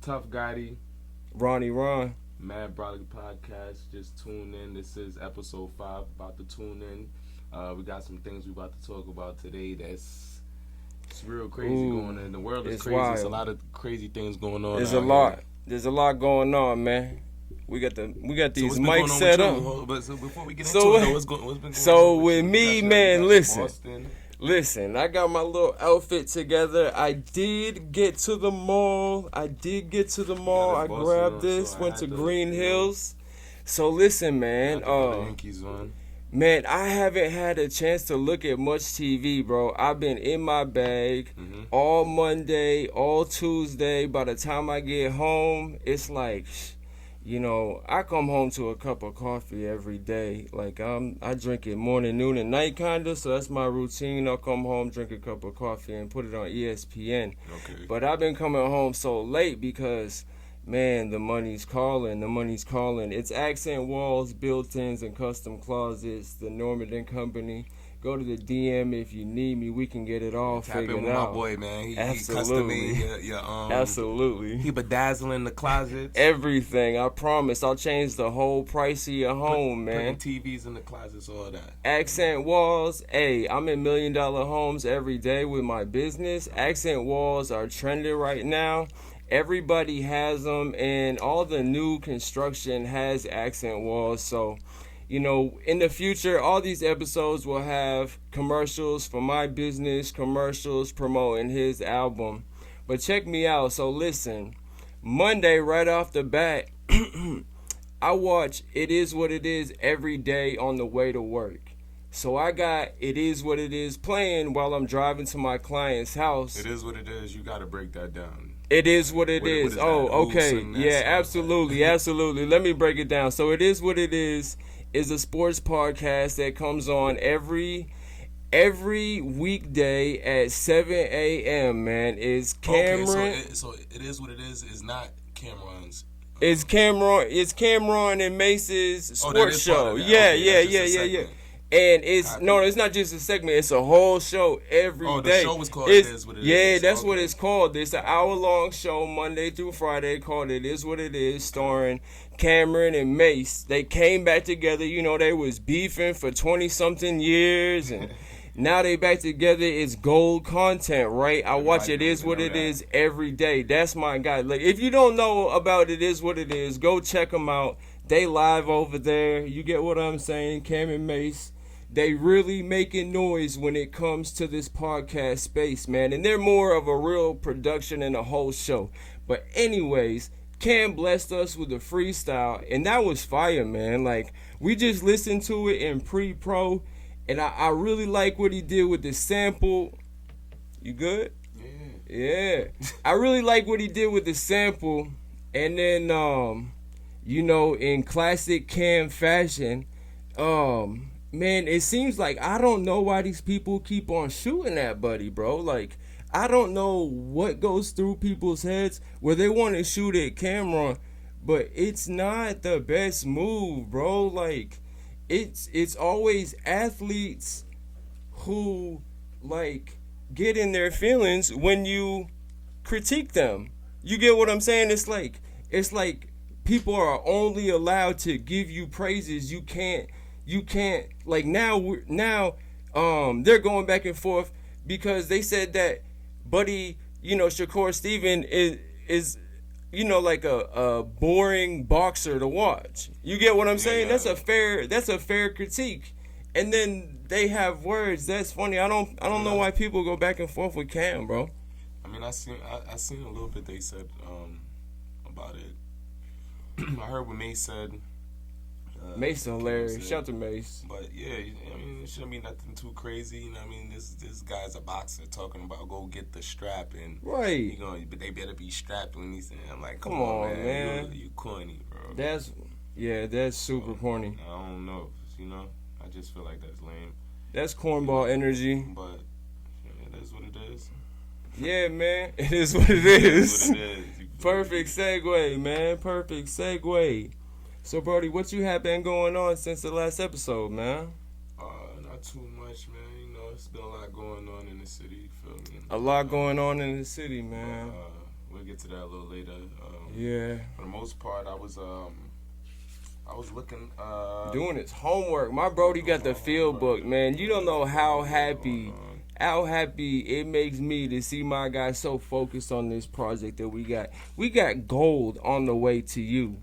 Tuff Ronnie. Brolic Podcast. Just tune in. This is episode 5. About to tune in. We got some things we about to talk about today. It's real crazy going on. The world is crazy. There's a lot of crazy things going on. There's a lot. There's a lot going on, man. We got these mics set up. But so before we get into it, what's been going on? So with me, man, listen. I got my little outfit together. I did get to the mall. I grabbed this. Went to Green Hills. So listen, man. Man, I haven't had a chance to look at much TV, bro. I've been in my bag all Monday, all Tuesday. By the time I get home, it's like, I come home to a cup of coffee every day. Like, I drink it morning, noon, and night, kind of. So that's my routine. I'll come home, drink a cup of coffee, and put it on ESPN. Okay. But I've been coming home so late because, man, the money's calling. It's accent walls, built-ins, and custom closets. The Normandy Company. Go to the DM if you need me. We can get it all figured out. Tap in with my boy, man. He custom made Absolutely. He bedazzling the closets. Everything. I promise. I'll change the whole price of your home, man. Putting TVs in the closets, all that. Accent walls. Hey, I'm in $1 million homes every day with my business. Accent walls are trending right now. Everybody has them, and all the new construction has accent walls. So, in the future, all these episodes will have commercials for my business, commercials promoting his album. But check me out. So listen, Monday, right off the bat, I watch It Is What It Is every day on the way to work. So I got It Is What It Is playing while I'm driving to my client's house. It is what it is. You got to break that down. It is what it is. Oh, okay. Yeah, absolutely. Let me break it down. So It Is What It Is a sports podcast that comes on every weekday at 7 a.m., man. It's Cameron. Okay, so it is what it is not Cameron's. It's Cameron and Mace's sports show. Yeah. And it's not just a segment. It's a whole show every day. The show was called It Is What It Is. Yeah, that's what it's called. It's an hour-long show Monday through Friday called It Is What It Is, starring Cameron and Mace. They came back together. They was beefing for 20-something years, and now they back together. It's gold content, right? I watch It Is What It Is every day. That's my guy. Like, if you don't know about It Is What It Is, go check them out. They live over there. You get what I'm saying? Cam and Mace. They really making noise when it comes to this podcast space, man. And they're more of a real production and a whole show. But anyways, Cam blessed us with a freestyle, and that was fire, man. Like, we just listened to it in pre-pro, and I really like what he did with the sample. You good? Yeah. I really like what he did with the sample, and then, in classic Cam fashion, man, it seems like I don't know why these people keep on shooting at Buddy, bro. Like, I don't know what goes through people's heads where they want to shoot at Cameron, but it's not the best move, bro. Like, it's always athletes who, like, get in their feelings when you critique them. You get what I'm saying? It's like people are only allowed to give you praises. You can't like now they're going back and forth because they said that Buddy, Shakur Steven is like a boring boxer to watch. You get what I'm saying? That's a fair critique. And then they have words. That's funny. I don't know why people go back and forth with Cam, bro. I mean, I seen a little bit they said about it. I heard what Mace said. Mace hilarious. Shout out to Mace. But yeah, I mean, it shouldn't be nothing too crazy. I mean, this guy's a boxer talking about go get the strap and right. But they better be strapped when he's saying. I'm like, come on, man. You corny, bro. That's super corny. I don't know. I just feel like that's lame. That's cornball energy. But it is what it is. Yeah, man. It is what it is. Perfect segue, man. Perfect segue. So, Brody, what you have been going on since the last episode, man? Not too much, man. It's been a lot going on in the city, you feel me? A lot going on in the city, man. We're get to that a little later. Yeah. For the most part, I was looking. Doing his homework. My Brody got the field book, man. You don't know how happy it makes me to see my guy so focused on this project that we got. We got gold on the way to you.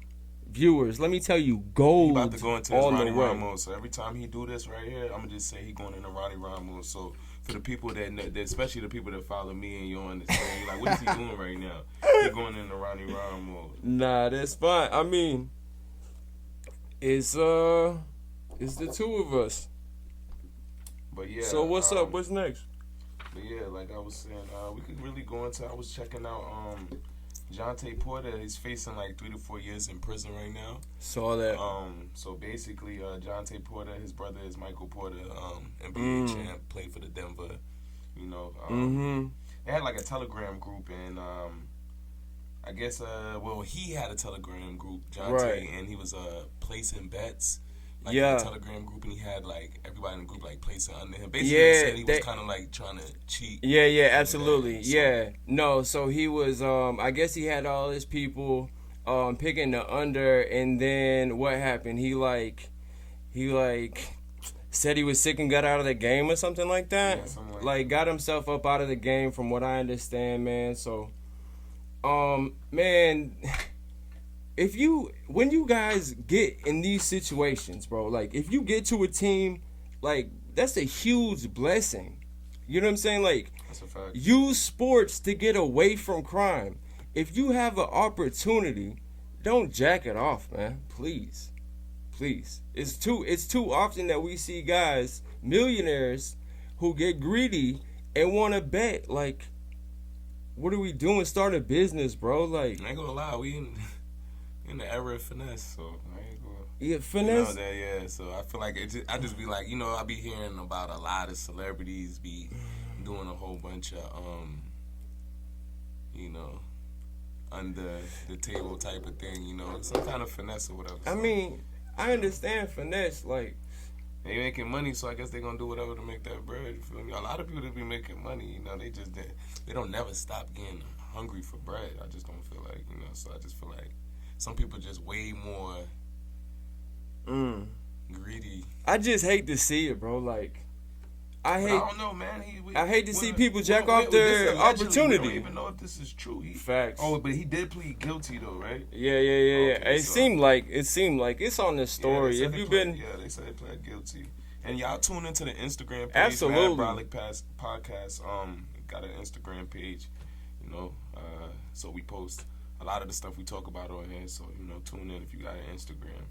Viewers, let me tell you, gold he about to go into his on Ronnie the way. Ramos. So every time he do this right here, I'm gonna just say he going into Ronnie Ramos. So for the people that especially the people that follow me and you understand, you're like, what is he doing right now? He going into Ronnie Ramos. Nah, that's fine. I mean, it's the two of us. But yeah. So what's up? What's next? But yeah, like I was saying, we could really go into. I was checking out Jonte Porter. He's facing like 3 to 4 years in prison right now. Saw that. So basically, Jonte Porter, his brother is Michael Porter, NBA champ, played for the Denver. You know, they had like a Telegram group, and I guess he had a Telegram group, Jonte, right. and he was placing bets. Like yeah. in the Telegram group, and he had like everybody in the group like placing under him. Basically, yeah, they said he was kind of like trying to cheat. Yeah, absolutely. Yeah, no. So he was. I guess he had all his people picking the under, and then what happened? He said he was sick and got out of the game or something like that. Yeah, something like got himself up out of the game, from what I understand, man. So, man. When you guys get in these situations, bro, like if you get to a team, like that's a huge blessing. You know what I'm saying? Like, that's a fact. Use sports to get away from crime. If you have an opportunity, don't jack it off, man. Please. It's too often that we see guys, millionaires, who get greedy and want to bet. Like, what are we doing? Start a business, bro. Like, I ain't gonna lie, we in the era of finesse, so I ain't gonna. Yeah, finesse. You know that, yeah. So I feel like I just be like, I be hearing about a lot of celebrities be doing a whole bunch of, under the table type of thing, some kind of finesse or whatever. I mean, I understand finesse, like. They making money, so I guess they gonna do whatever to make that bread. You feel me? A lot of people that be making money, they don't never stop getting hungry for bread. I just don't feel like, so I just feel like some people just way more greedy. I just hate to see it, bro. Like, I don't know, man. I hate to see people jack off their opportunity. We don't even know if this is true. Facts. Oh, but he did plead guilty though, right? Yeah. Okay, it seemed like it's on the story. Yeah, they said they pled guilty. And y'all tune into the Instagram page. Absolutely. Brolic Podcast. Got an Instagram page. So we post a lot of the stuff we talk about on here. So tune in if you got an Instagram.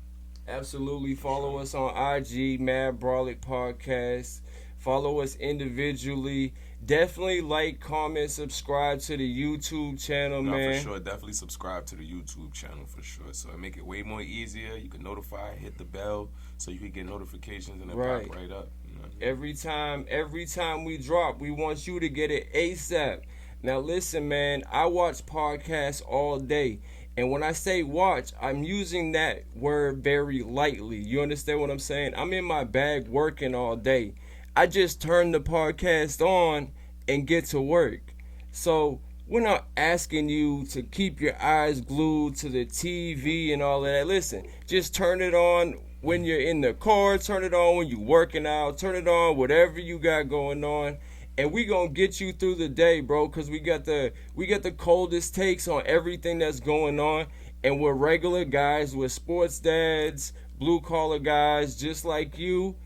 Absolutely. Follow us on IG, Mad Brolic Podcast. Follow us individually. Definitely like, comment, subscribe to the YouTube channel, man. For sure. Definitely subscribe to the YouTube channel for sure. So it make it way more easier. You can notify, hit the bell, so you can get notifications and it pop right up. Every time we drop, we want you to get it ASAP. Now listen, man, I watch podcasts all day. And when I say watch, I'm using that word very lightly. You understand what I'm saying? I'm in my bag working all day. I just turn the podcast on and get to work. So we're not asking you to keep your eyes glued to the TV and all of that. Listen, just turn it on when you're in the car, turn it on when you're working out, turn it on whatever you got going on. And we gonna get you through the day, bro, because we got the coldest takes on everything that's going on. And we're regular guys, we're sports dads, blue collar guys, just like you.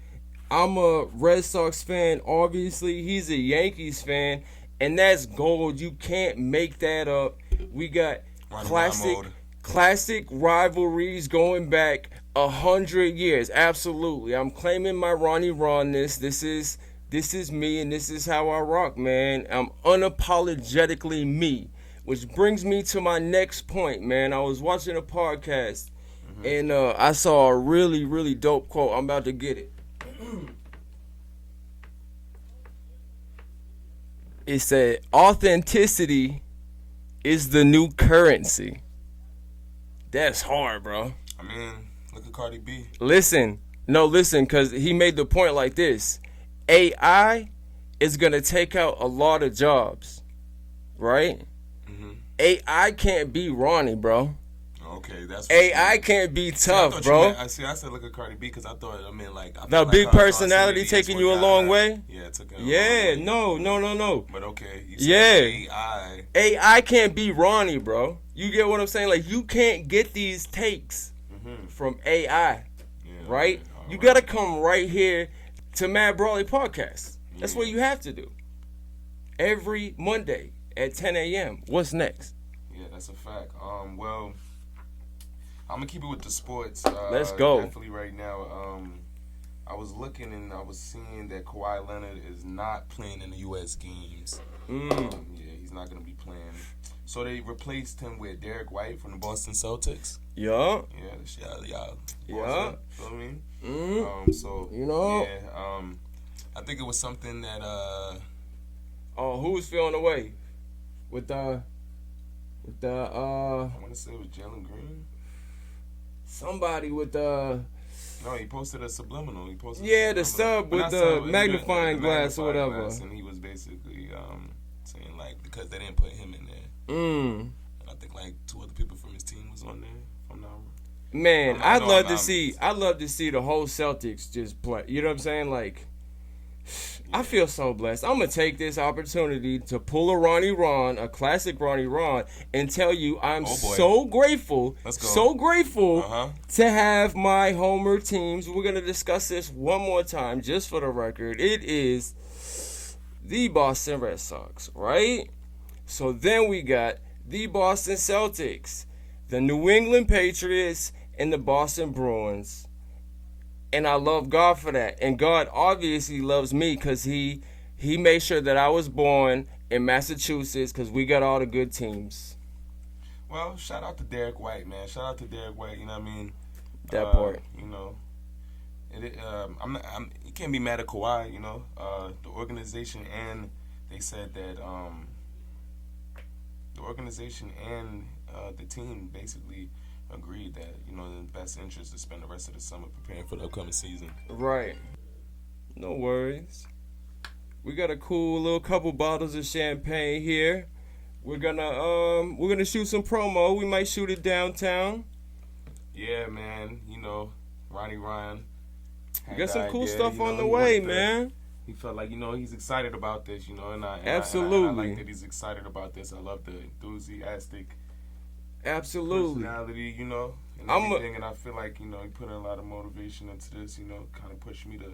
I'm a Red Sox fan, obviously. He's a Yankees fan, and that's gold. You can't make that up. We got classic rivalries going back 100 years. Absolutely. I'm claiming my Ronnie Ronness. This is me, and this is how I rock, man. I'm unapologetically me, which brings me to my next point, man. I was watching a podcast, and I saw a really, really dope quote. I'm about to get it. It said, authenticity is the new currency. That's hard, bro. I mean, look at Cardi B. Listen, because he made the point like this. AI is going to take out a lot of jobs, right? AI can't be Ronnie, bro. Okay, that's AI can't be Tuff, bro. I said look at Cardi B because I thought, I mean, like, I The like big her personality proximity taking is you a what long got her. way? Yeah, it took her a Yeah, long way. no. But okay, you said Yeah. AI. AI can't be Ronnie, bro. You get what I'm saying? Like, you can't get these takes from AI, right? You got to come right here to Mad Brolic Podcast. That's what you have to do. Every Monday at 10 a.m. What's next? Yeah, that's a fact. Well, I'm gonna keep it with the sports. Let's go. Definitely right now. I was looking and I was seeing that Kawhi Leonard is not playing in the U.S. games. Yeah, he's not gonna be playing. So they replaced him with Derek White from the Boston Celtics. Yeah. Yeah. Feel me? So you know. Yeah. I think it was something that Oh, who was feeling away with I want to say it was Jalen Green. somebody with No, he posted a subliminal. the sub with the magnifying glass or whatever. And he was basically saying, like, because they didn't put him in there. And I think like 2 other people from his team was on there. If I'm not wrong. Man, I'd love to see the whole Celtics just play. You know what I'm saying? Like, I feel so blessed. I'm gonna take this opportunity to pull a Ronnie Ron, a classic Ronnie Ron, and tell you I'm so grateful, to have my homer teams. We're gonna discuss this one more time, just for the record. It is the Boston Red Sox, right? So then we got the Boston Celtics, the New England Patriots, and the Boston Bruins. And I love God for that. And God obviously loves me because he made sure that I was born in Massachusetts because we got all the good teams. Well, shout out to Derek White, man. Shout out to Derek White. You know what I mean? That part. You know, you can't be mad at Kawhi. You know, the organization and they said that the organization and the team basically agreed that, you know, in the best interest to spend the rest of the summer preparing for the upcoming season. Right. No worries. We got a cool little couple bottles of champagne here. We're gonna shoot some promo. We might shoot it downtown. Yeah, man. You know, Ronnie Ryan. We got some cool stuff on the way, man. He felt like, you know, he's excited about this, you know, and I like that he's excited about this. I love the enthusiastic personality, you know, and everything. And I feel like, you know, he put in a lot of motivation into this, you know, kind of pushed me to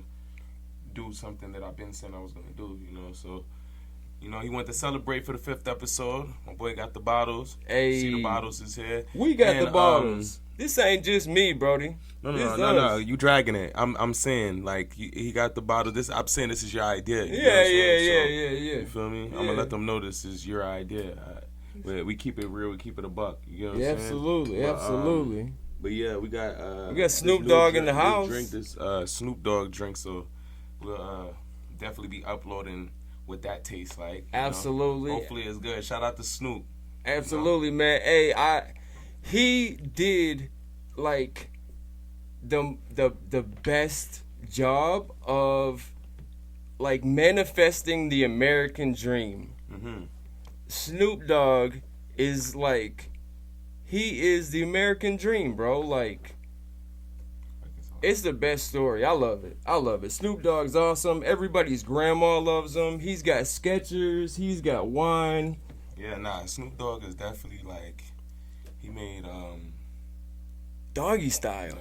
do something that I've been saying I was going to do, you know. So, you know, he went to celebrate for the 5th episode. My boy got the bottles. Hey. See, the bottles is here. We got the bottles. This ain't just me, Brody. No. You dragging it. I'm saying, like, he got the bottle. I'm saying this is your idea. Yeah. You feel me? I'm going to let them know this is your idea. We keep it real. We keep it a buck. You know what I'm saying? Absolutely. But yeah, we got Snoop Dogg in the house. Drink this Snoop Dogg drink, so we'll definitely be uploading what that tastes like. Absolutely. Hopefully it's good. Shout out to Snoop. Absolutely, man. Hey, he did like the best job of like manifesting the American dream. Snoop Dogg is like, he is the American dream, bro. Like, it's the best story. I love it. Snoop Dogg's awesome. Everybody's grandma loves him. He's got Skechers. He's got wine. Yeah, Snoop Dogg is definitely like, he made Doggy Style.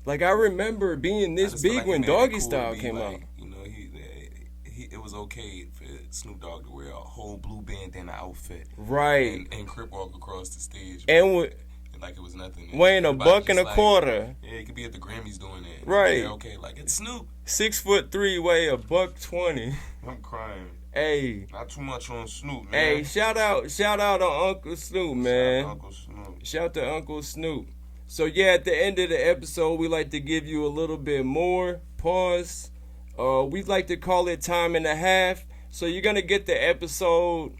Like I remember being this big when Doggy Style came out. You know, it was okay for Snoop Dogg to wear a whole blue bandana outfit, right, and crip walk across the stage, and like it was nothing. Weighing $1.25. Yeah, he could be at the Grammys doing it. Right. Yeah, okay, like it's Snoop. 6'3", weigh $120. I'm crying. Hey. Not too much on Snoop, man. Hey, shout out to Uncle Snoop, man. Shout to Uncle Snoop. So yeah, at the end of the episode, we like to give you a little bit more pause. We like to call it time and a half. So you're gonna get the episode,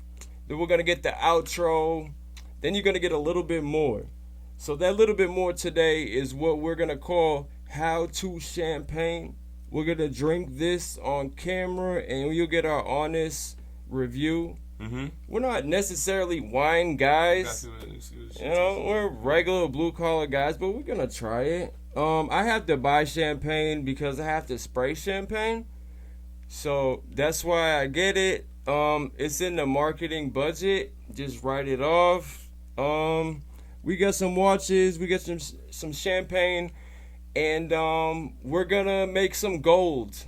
then we're gonna get the outro, then you're gonna get a little bit more. So that little bit more today is what we're gonna call How to Champagne. We're gonna drink this on camera and you'll get our honest review. Mm-hmm. We're not necessarily wine guys. We're regular blue collar guys, but we're gonna try it. I have to buy champagne because I have to spray champagne, so that's why I get it. It's in the marketing budget. Just write it off. We got some watches. We got some champagne, and we're gonna make some gold.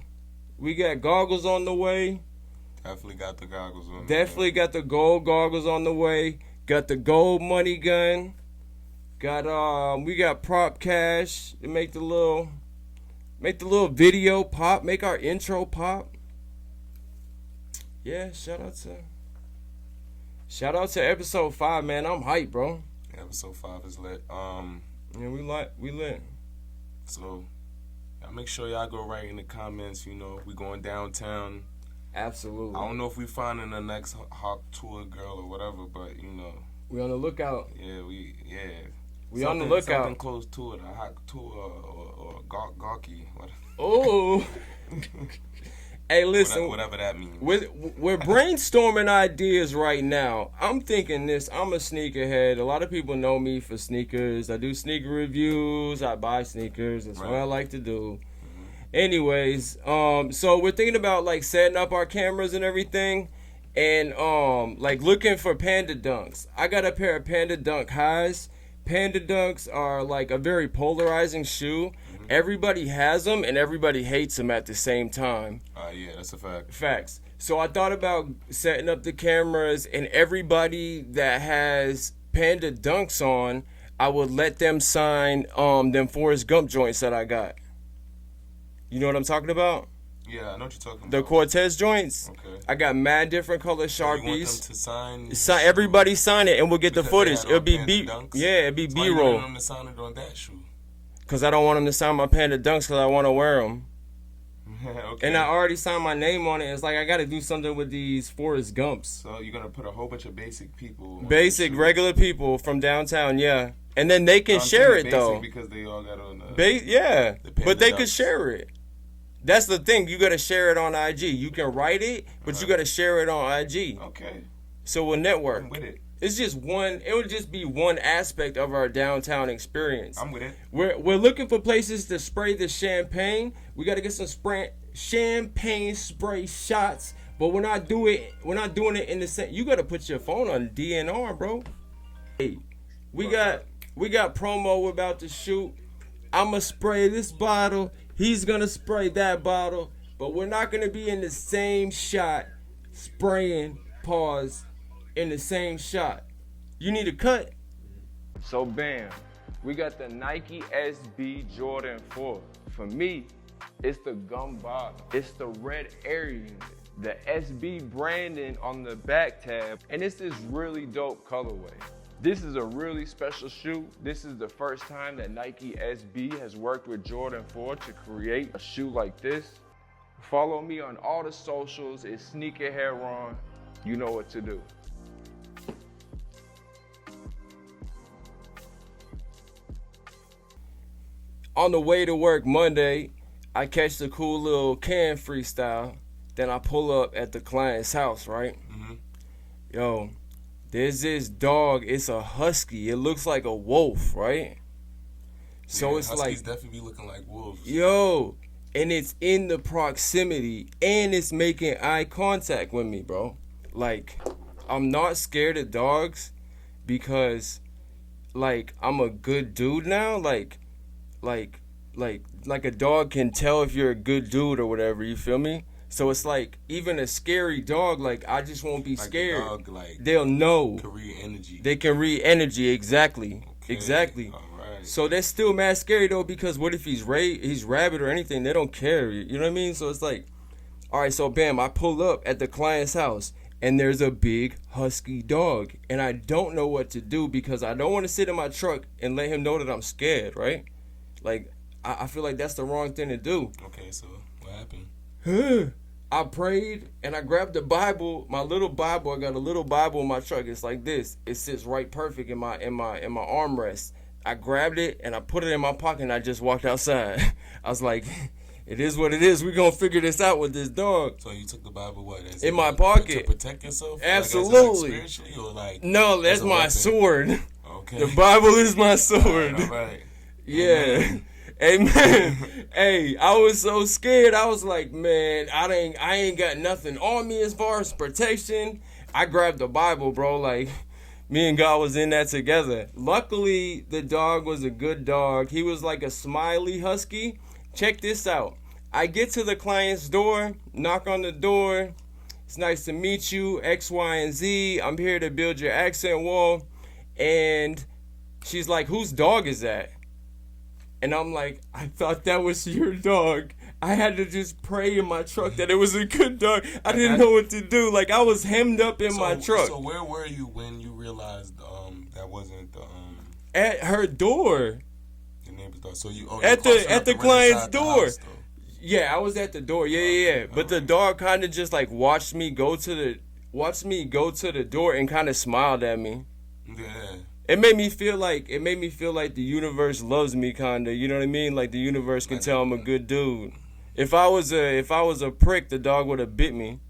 We got goggles on the way. Definitely got the goggles on. Definitely got the gold goggles on the way. Got the gold money gun. We got prop cash to make the little video pop, make our intro pop. Yeah, shout out to episode 5, man. I'm hyped, bro. Episode 5 is lit. Yeah, we lit. So, y'all make sure y'all go right in the comments. We going downtown. Absolutely. I don't know if we finding the next hot tour girl or whatever, but we on the lookout. Yeah, we on the lookout. Something close to it, a hot tour or gawky. Oh. Hey, listen. Whatever that means. We're brainstorming ideas right now. I'm thinking this. I'm a sneakerhead. A lot of people know me for sneakers. I do sneaker reviews. I buy sneakers. That's what I like to do. Anyways, so we're thinking about like setting up our cameras and everything, and like looking for Panda Dunks. I got a pair of Panda Dunk highs. Panda Dunks are like a very polarizing shoe. Mm-hmm. Everybody has them and everybody hates them at the same time. Yeah, that's a fact. Facts. So I thought about setting up the cameras, and everybody that has Panda Dunks on, I would let them sign them Forrest Gump joints that I got. You know what I'm talking about? Yeah, I know what you're talking about. The Cortez joints. Okay. I got mad different color Sharpies. You want them to sign everybody sign it, and we'll get the footage. It'll be B. Yeah, it'll be B-roll. Why you want them to sign it on that shoe? Cause I don't want them to sign my Panda Dunks, cause I want to wear them. Okay. And I already signed my name on it. It's like I got to do something with these Forrest Gumps. So you're gonna put a whole bunch of basic people. Basic, regular people from downtown, yeah. And then they can share it though. Because they all got on. Yeah, but they Dunks. could share it. That's the thing. You got to share it on IG. You can write it, but you got to share it on IG. Okay. So we'll network. I'm with it. It's just one. It would just be one aspect of our downtown experience. I'm with it. We're looking for places to spray the champagne. We got to get some champagne spray shots, but we're not doing it in the same. You got to put your phone on DNR, bro. Hey, we got promo we're about to shoot. I'ma spray this bottle. He's gonna spray that bottle, but we're not gonna be in the same shot spraying in the same shot. You need a cut. So bam, we got the Nike SB Jordan 4. For me, it's the gum bottom. It's the red area, the SB branding on the back tab, and it's this really dope colorway. This is a really special shoe. This is the first time that Nike SB has worked with Jordan 4 to create a shoe like this. Follow me on all the socials. It's Sneakerhead Ron. You know what to do. On the way to work Monday, I catch the cool little can freestyle. Then I pull up at the client's house, right? Mm-hmm. Yo. There's this dog. It's a husky. It looks like a wolf, right? So it's huskies like definitely be looking like wolves. Yo, and it's in the proximity, and it's making eye contact with me, bro. Like, I'm not scared of dogs because, like, I'm a good dude now. Like a dog can tell if you're a good dude or whatever. You feel me? So it's like, even a scary dog, like, I just won't be scared. Dog, like, they'll know. Can read energy. They can read energy, exactly. Okay. Exactly. All right. So that's still mad scary, though, because what if he's rabid or anything? They don't care. You know what I mean? So it's like, all right, so bam, I pull up at the client's house, and there's a big husky dog. And I don't know what to do because I don't want to sit in my truck and let him know that I'm scared, right? Like, I feel like that's the wrong thing to do. Okay, so what happened? I prayed and I grabbed the Bible, my little Bible. I got a little Bible in my truck. It's like this. It sits right perfect in my armrest. I grabbed it and I put it in my pocket and I just walked outside. I was like, It is what it is. We gonna figure this out with this dog. So you took the Bible what? In my pocket. To protect yourself? Absolutely. Like spiritually or like? No, that's my sword. Okay. The Bible is my sword. All right. Yeah. Amen. Hey, I was so scared. I was like, man, I ain't got nothing on me as far as protection. I grabbed the Bible, bro. Like, me and God was in that together. Luckily, the dog was a good dog. He was like a smiley husky. Check this out. I get to the client's door, knock on the door. It's nice to meet you, X, Y, and Z. I'm here to build your accent wall. And she's like, whose dog is that? And I'm like, I thought that was your dog. I had to just pray in my truck that it was a good dog. I didn't know what to do. Like, I was hemmed up in my truck. So where were you when you realized that wasn't the At her door. Your neighbor's door. So at the client's door. Yeah, I was at the door. Yeah. But the dog kind of just like watched me go to the door and kind of smiled at me. Yeah. It made me feel like the universe loves me, kinda. You know what I mean? Like the universe can tell I'm a good dude. If I was a prick, the dog would have bit me.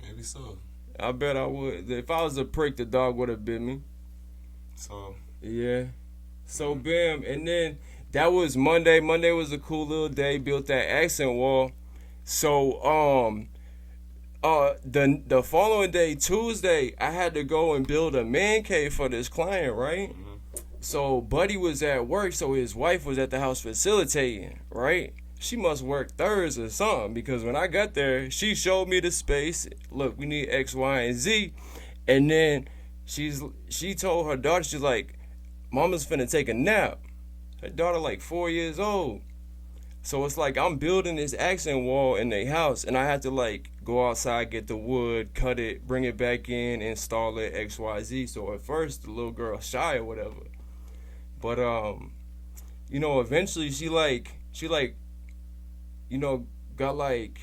Maybe so. I bet I would. If I was a prick, the dog would have bit me. So. Yeah. So bam, and then that was Monday. Monday was a cool little day. Built that accent wall. So the following day, Tuesday, I had to go and build a man cave for this client, right? Mm-hmm. So Buddy was at work, so his wife was at the house facilitating, right? She must work Thursday or something, because when I got there, she showed me the space. Look, we need X, Y, and Z. And then she told her daughter, she's like, Mama's finna take a nap. Her daughter like 4 years old. So it's like I'm building this accent wall in the house, and I had to like go outside, get the wood, cut it, bring it back in, install it, X, Y, Z. So at first the little girl shy or whatever, but eventually she got like,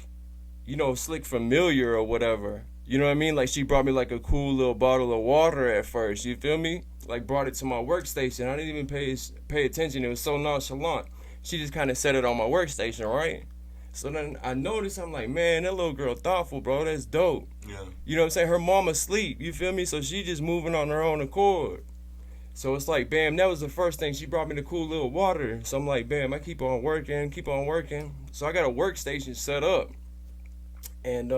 slick familiar or whatever. You know what I mean? Like she brought me like a cool little bottle of water at first. You feel me? Like brought it to my workstation. I didn't even pay attention. It was so nonchalant. She just kind of set it on my workstation, right? So then I noticed, I'm like, man, that little girl thoughtful, bro. That's dope. Yeah. You know what I'm saying? Her mama asleep. You feel me? So she just moving on her own accord. So it's like, bam, that was the first thing. She brought me the cool little water. So I'm like, bam, I keep on working. So I got a workstation set up. And,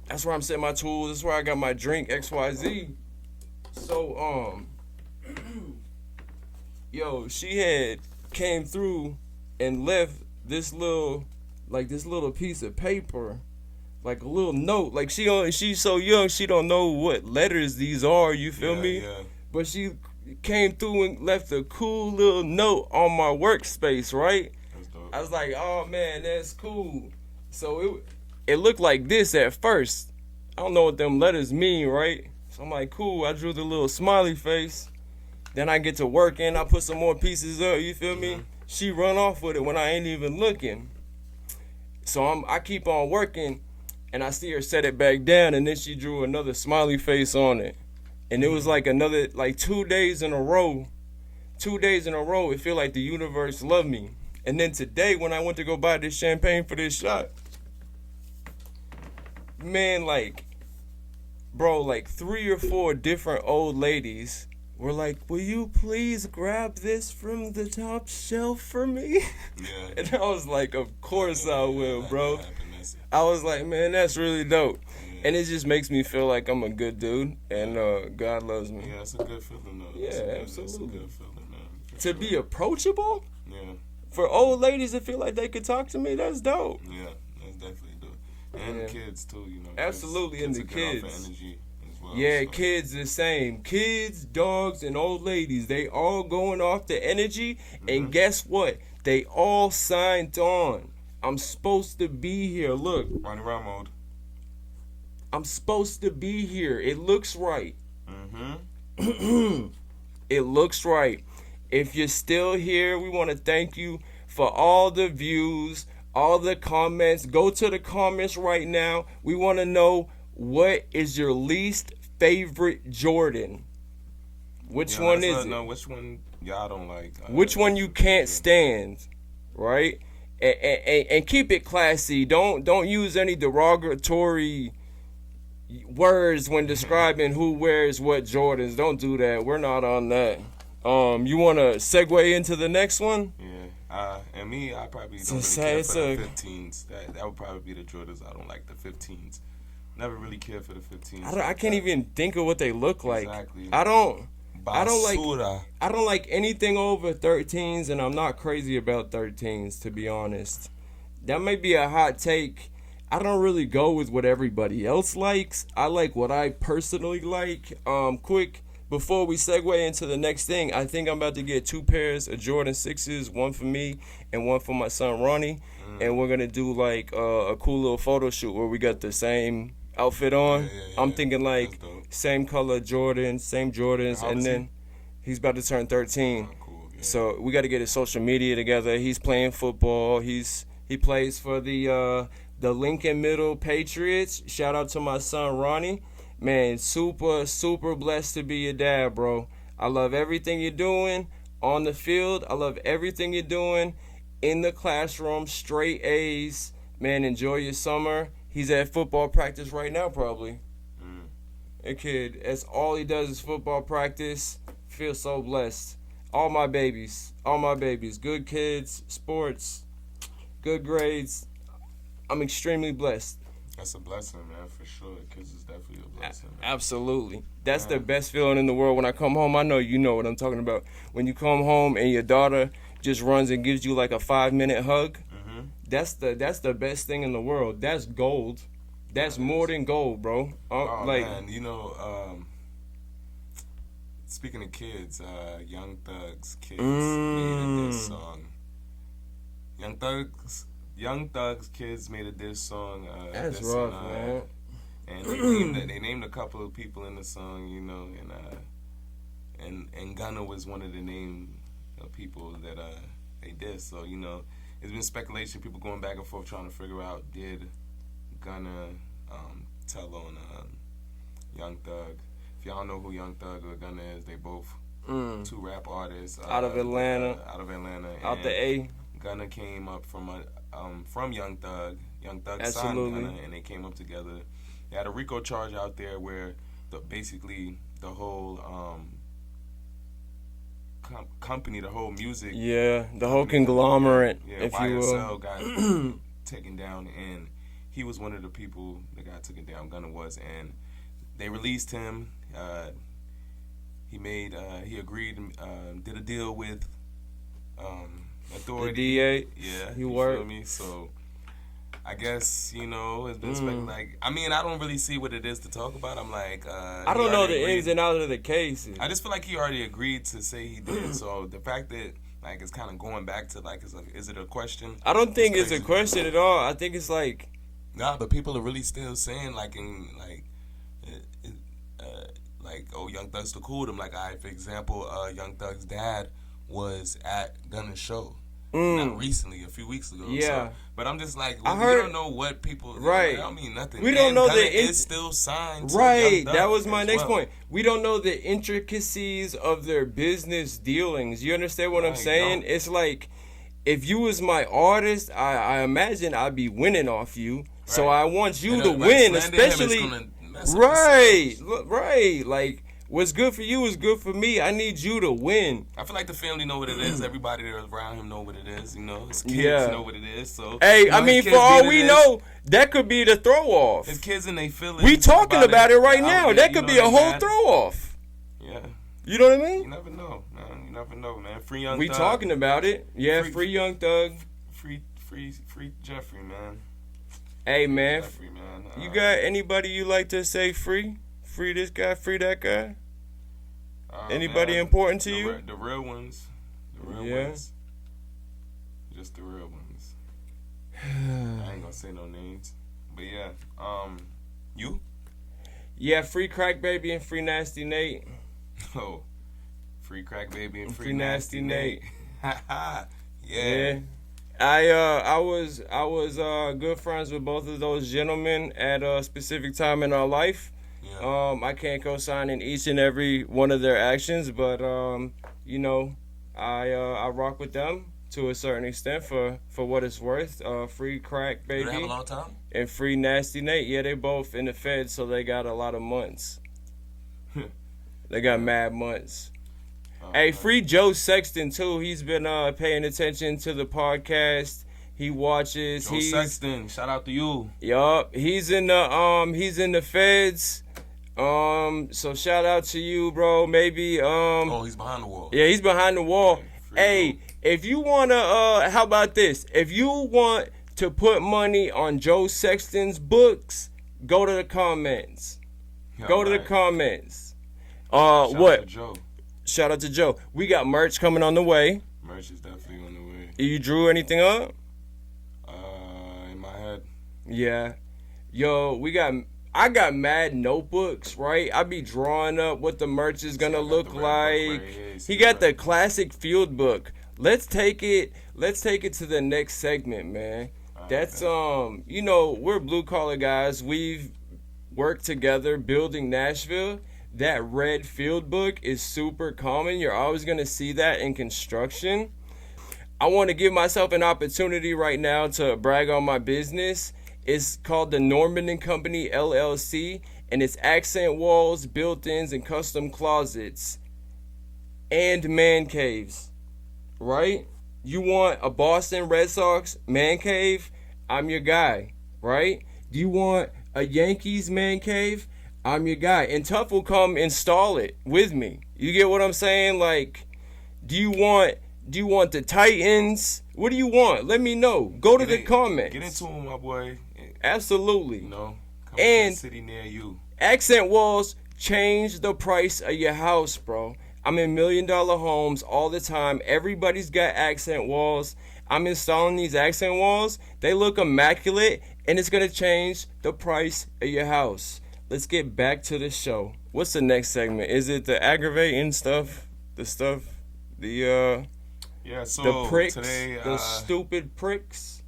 that's where I'm setting my tools. That's where I got my drink, XYZ. So, she had came through and left this little piece of paper, like a little note. Like she's so young, she don't know what letters these are. You feel me? Yeah. But she came through and left a cool little note on my workspace, right? That's dope. I was like, oh man, that's cool. So it looked like this at first. I don't know what them letters mean, right? So I'm like, cool. I drew the little smiley face. Then I get to working. I put some more pieces up. You feel me? She run off with it when I ain't even looking. So I keep on working, and I see her set it back down, and then she drew another smiley face on it. And it was like 2 days in a row. 2 days in a row, it feel like the universe loved me. And then today, when I went to go buy this champagne for this shot, man, like 3 or 4 different old ladies were like, will you please grab this from the top shelf for me? Yeah. And I was like, of course I will, bro. I was like, man, that's really dope. Yeah. And it just makes me feel like I'm a good dude, and God loves me. Yeah, it's a good feeling, though. Yeah, absolutely. It's a good feeling, man. To be approachable? Yeah. For old ladies to feel like they could talk to me, that's dope. Yeah, that's definitely dope. And kids, too, Absolutely, kids, and the kids. Energy. Well, yeah, so. Kids the same. Kids, dogs, and old ladies, they all going off the energy. And guess what? They all signed on. I'm supposed to be here. Look. Ronnie Rhyme mode. I'm supposed to be here. It looks right. It looks right. If you're still here, we want to thank you for all the views, all the comments. Go to the comments right now. We want to know, what is your least favorite Jordan? Which one is it? No, which one y'all don't like? Which one you can't stand? right? And keep it classy. Don't use any derogatory words when describing who wears what Jordans. Don't do that. We're not on that. You want to segue into the next one? Yeah. And me, I probably don't really care for the 15s. That would probably be the Jordans. I don't like the 15s. Never really care for the 15s. I can't even think of what they look like. Exactly. I don't like anything over 13s, and I'm not crazy about 13s, to be honest. That might be a hot take. I don't really go with what everybody else likes. I like what I personally like. Quick, before we segue into the next thing, I think I'm about to get 2 pairs of Jordan 6s, one for me and one for my son Ronnie. And we're going to do like a cool little photo shoot where we got the same outfit on. I'm thinking like same color Jordan, same Jordans, and then he's about to turn 13. Cool, yeah. So we got to get his social media together. He's playing football. He plays for the Lincoln Middle Patriots. Shout out to my son Ronnie. Man, super blessed to be your dad, bro. I love everything you're doing on the field. I love everything you're doing in the classroom. Straight A's. Man, enjoy your summer. He's at football practice right now, probably. A kid, that's all he does is football practice. Feel so blessed. All my babies. Good kids, sports, good grades. I'm extremely blessed. That's a blessing, man, for sure. Kids is definitely a blessing, man. Absolutely. That's the best feeling in the world. When I come home, I know you know what I'm talking about. When you come home and your daughter just runs and gives you like a 5-minute hug, that's the best thing in the world. That's gold. That's more than gold, bro. Man, you know, speaking of kids, Young Thug's kids made a diss song. Young Thug's kids made a diss song. That's rough, man. And they named a couple of people in the song, you know, and Gunna was one of the named people that they dissed. So, you know, there's been speculation, people going back and forth trying to figure out, did Gunna tell on Young Thug? If y'all know who Young Thug or Gunna is, they both 2 rap artists out of Atlanta. Out the A. Gunna came up from Young Thug's son Gunna, and they came up together. They had a RICO charge out there where basically the whole company, the whole music, the whole conglomerate, if you will, got taken down, and he was one of the people that got taken down. Gunna was, and they released him. He agreed, did a deal with authority. The DA. Yeah, you worked. Feel me? So I guess, you know, it's been like, I mean, I don't really see what it is to talk about. I'm like, I don't know the ins and outs of the cases. I just feel like he already agreed to say he did. So the fact that like it's kind of going back to like, is it a question? I don't think it's a question at all. I think it's like, nah, but people are really still saying like oh, Young Thug still cool with him. Like, for example, Young Thug's dad was at Gunna's show. Not recently, a few weeks ago. Yeah. So, but I'm just like, we don't know what people. Right. I don't mean nothing. We don't know Gunna is still signed. Right. That was my next point. We don't know the intricacies of their business dealings. You understand what I'm saying? No. It's like, if you was my artist, I imagine I'd be winning off you. Right. So I want you to win, especially. Right. Like, what's good for you is good for me. I need you to win. I feel like the family know what it is. Everybody that around him know what it is. You know, his kids know what it is. So hey, I mean, for all we know, that could be the throw off. His kids and they feel it. We talking about it right now. That could be a whole throw off. Yeah. You know what I mean? You never know, man. You never know, man. Free Young Thug. We talking about it. Yeah, free Young Thug. Free Jeffrey, man. Hey, man. Jeffrey, man. You got anybody you like to say free? Free this guy, free that guy? Anybody important to you? The real ones. The real ones. Just the real ones. I ain't gonna say no names. But yeah. You? Yeah, free Crack Baby and free Nasty Nate. Oh. Free Crack Baby and free Nasty Nate. Yeah. I was good friends with both of those gentlemen at a specific time in our life. Yeah. I can't co-sign in each and every one of their actions, but you know, I rock with them to a certain extent for what it's worth. Free Crack Baby. Do they have a long time? And Free Nasty Nate. Yeah, they both in the Fed, so they got a lot of months. They got mad months. Hey, free Joe Sexton too. He's been paying attention to the podcast. He watches. Joe Sexton, shout out to you. Yup, he's in the Feds. So shout out to you, bro. Maybe he's behind the wall. Yeah, he's behind the wall. Hey, if you wanna how about this? If you want to put money on Joe Sexton's books, go to the comments. Go to the comments. Shout out to Joe. Shout out to Joe. We got merch coming on the way. Merch is definitely on the way. You drew anything up? In my head. Yeah. Yo, I got mad notebooks, right? I be drawing up what the merch is gonna look like. He got the classic field book. Let's take it to the next segment, man. That's we're blue collar guys. We've worked together building Nashville. That red field book is super common. You're always going to see that in construction. I want to give myself an opportunity right now to brag on my business. It's called the Norman & Company, LLC, and it's accent walls, built-ins, and custom closets, and man caves, right? You want a Boston Red Sox man cave? I'm your guy, right? Do you want a Yankees man cave? I'm your guy. And Tuff will come install it with me. You get what I'm saying? Like, do you want the Titans? What do you want? Let me know. Go to the comments. Get into them, my boy. Absolutely. Come to a city near you. Accent walls change the price of your house, bro. I'm in $1 million homes all the time. Everybody's got accent walls. I'm installing these accent walls. They look immaculate, and it's going to change the price of your house. Let's get back to the show. What's the next segment? Is it the aggravating stuff? The pricks? Today, the stupid pricks?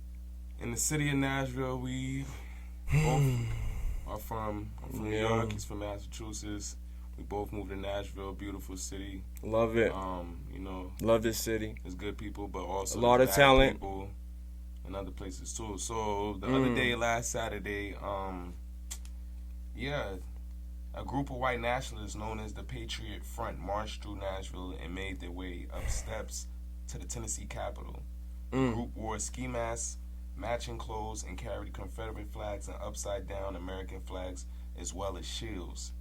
In the city of Nashville, we both are from New York. He's from Massachusetts. We both moved to Nashville, beautiful city. Love it. Love this city. There's good people, but also a lot of talent. People in other places too. So the other day, last Saturday, a group of white nationalists known as the Patriot Front marched through Nashville and made their way up steps to the Tennessee Capitol. The group wore ski masks, matching clothes, and carried Confederate flags and upside-down American flags, as well as shields.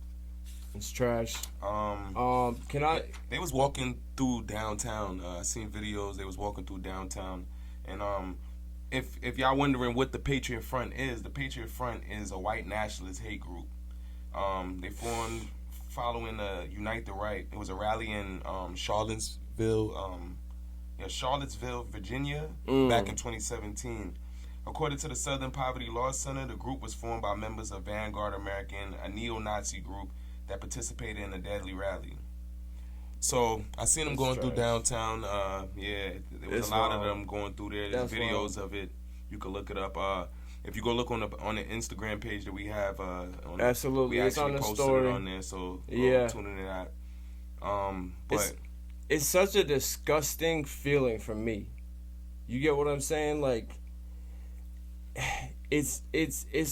It's trash. They was walking through downtown. I seen videos. They was walking through downtown, and if y'all wondering what the Patriot Front is a white nationalist hate group. They formed following the Unite the Right. It was a rally in Charlottesville, Virginia, back in 2017. According to the Southern Poverty Law Center, the group was formed by members of Vanguard American, a neo-Nazi group that participated in a deadly rally. So I seen them going through downtown. There was a lot of them going through there. There's videos of it. You can look it up. If you go look on the Instagram page that we have, absolutely, we it's on actually the posted story. it on there. So tune into that. But it's such a disgusting feeling for me. You get what I'm saying? Like, it's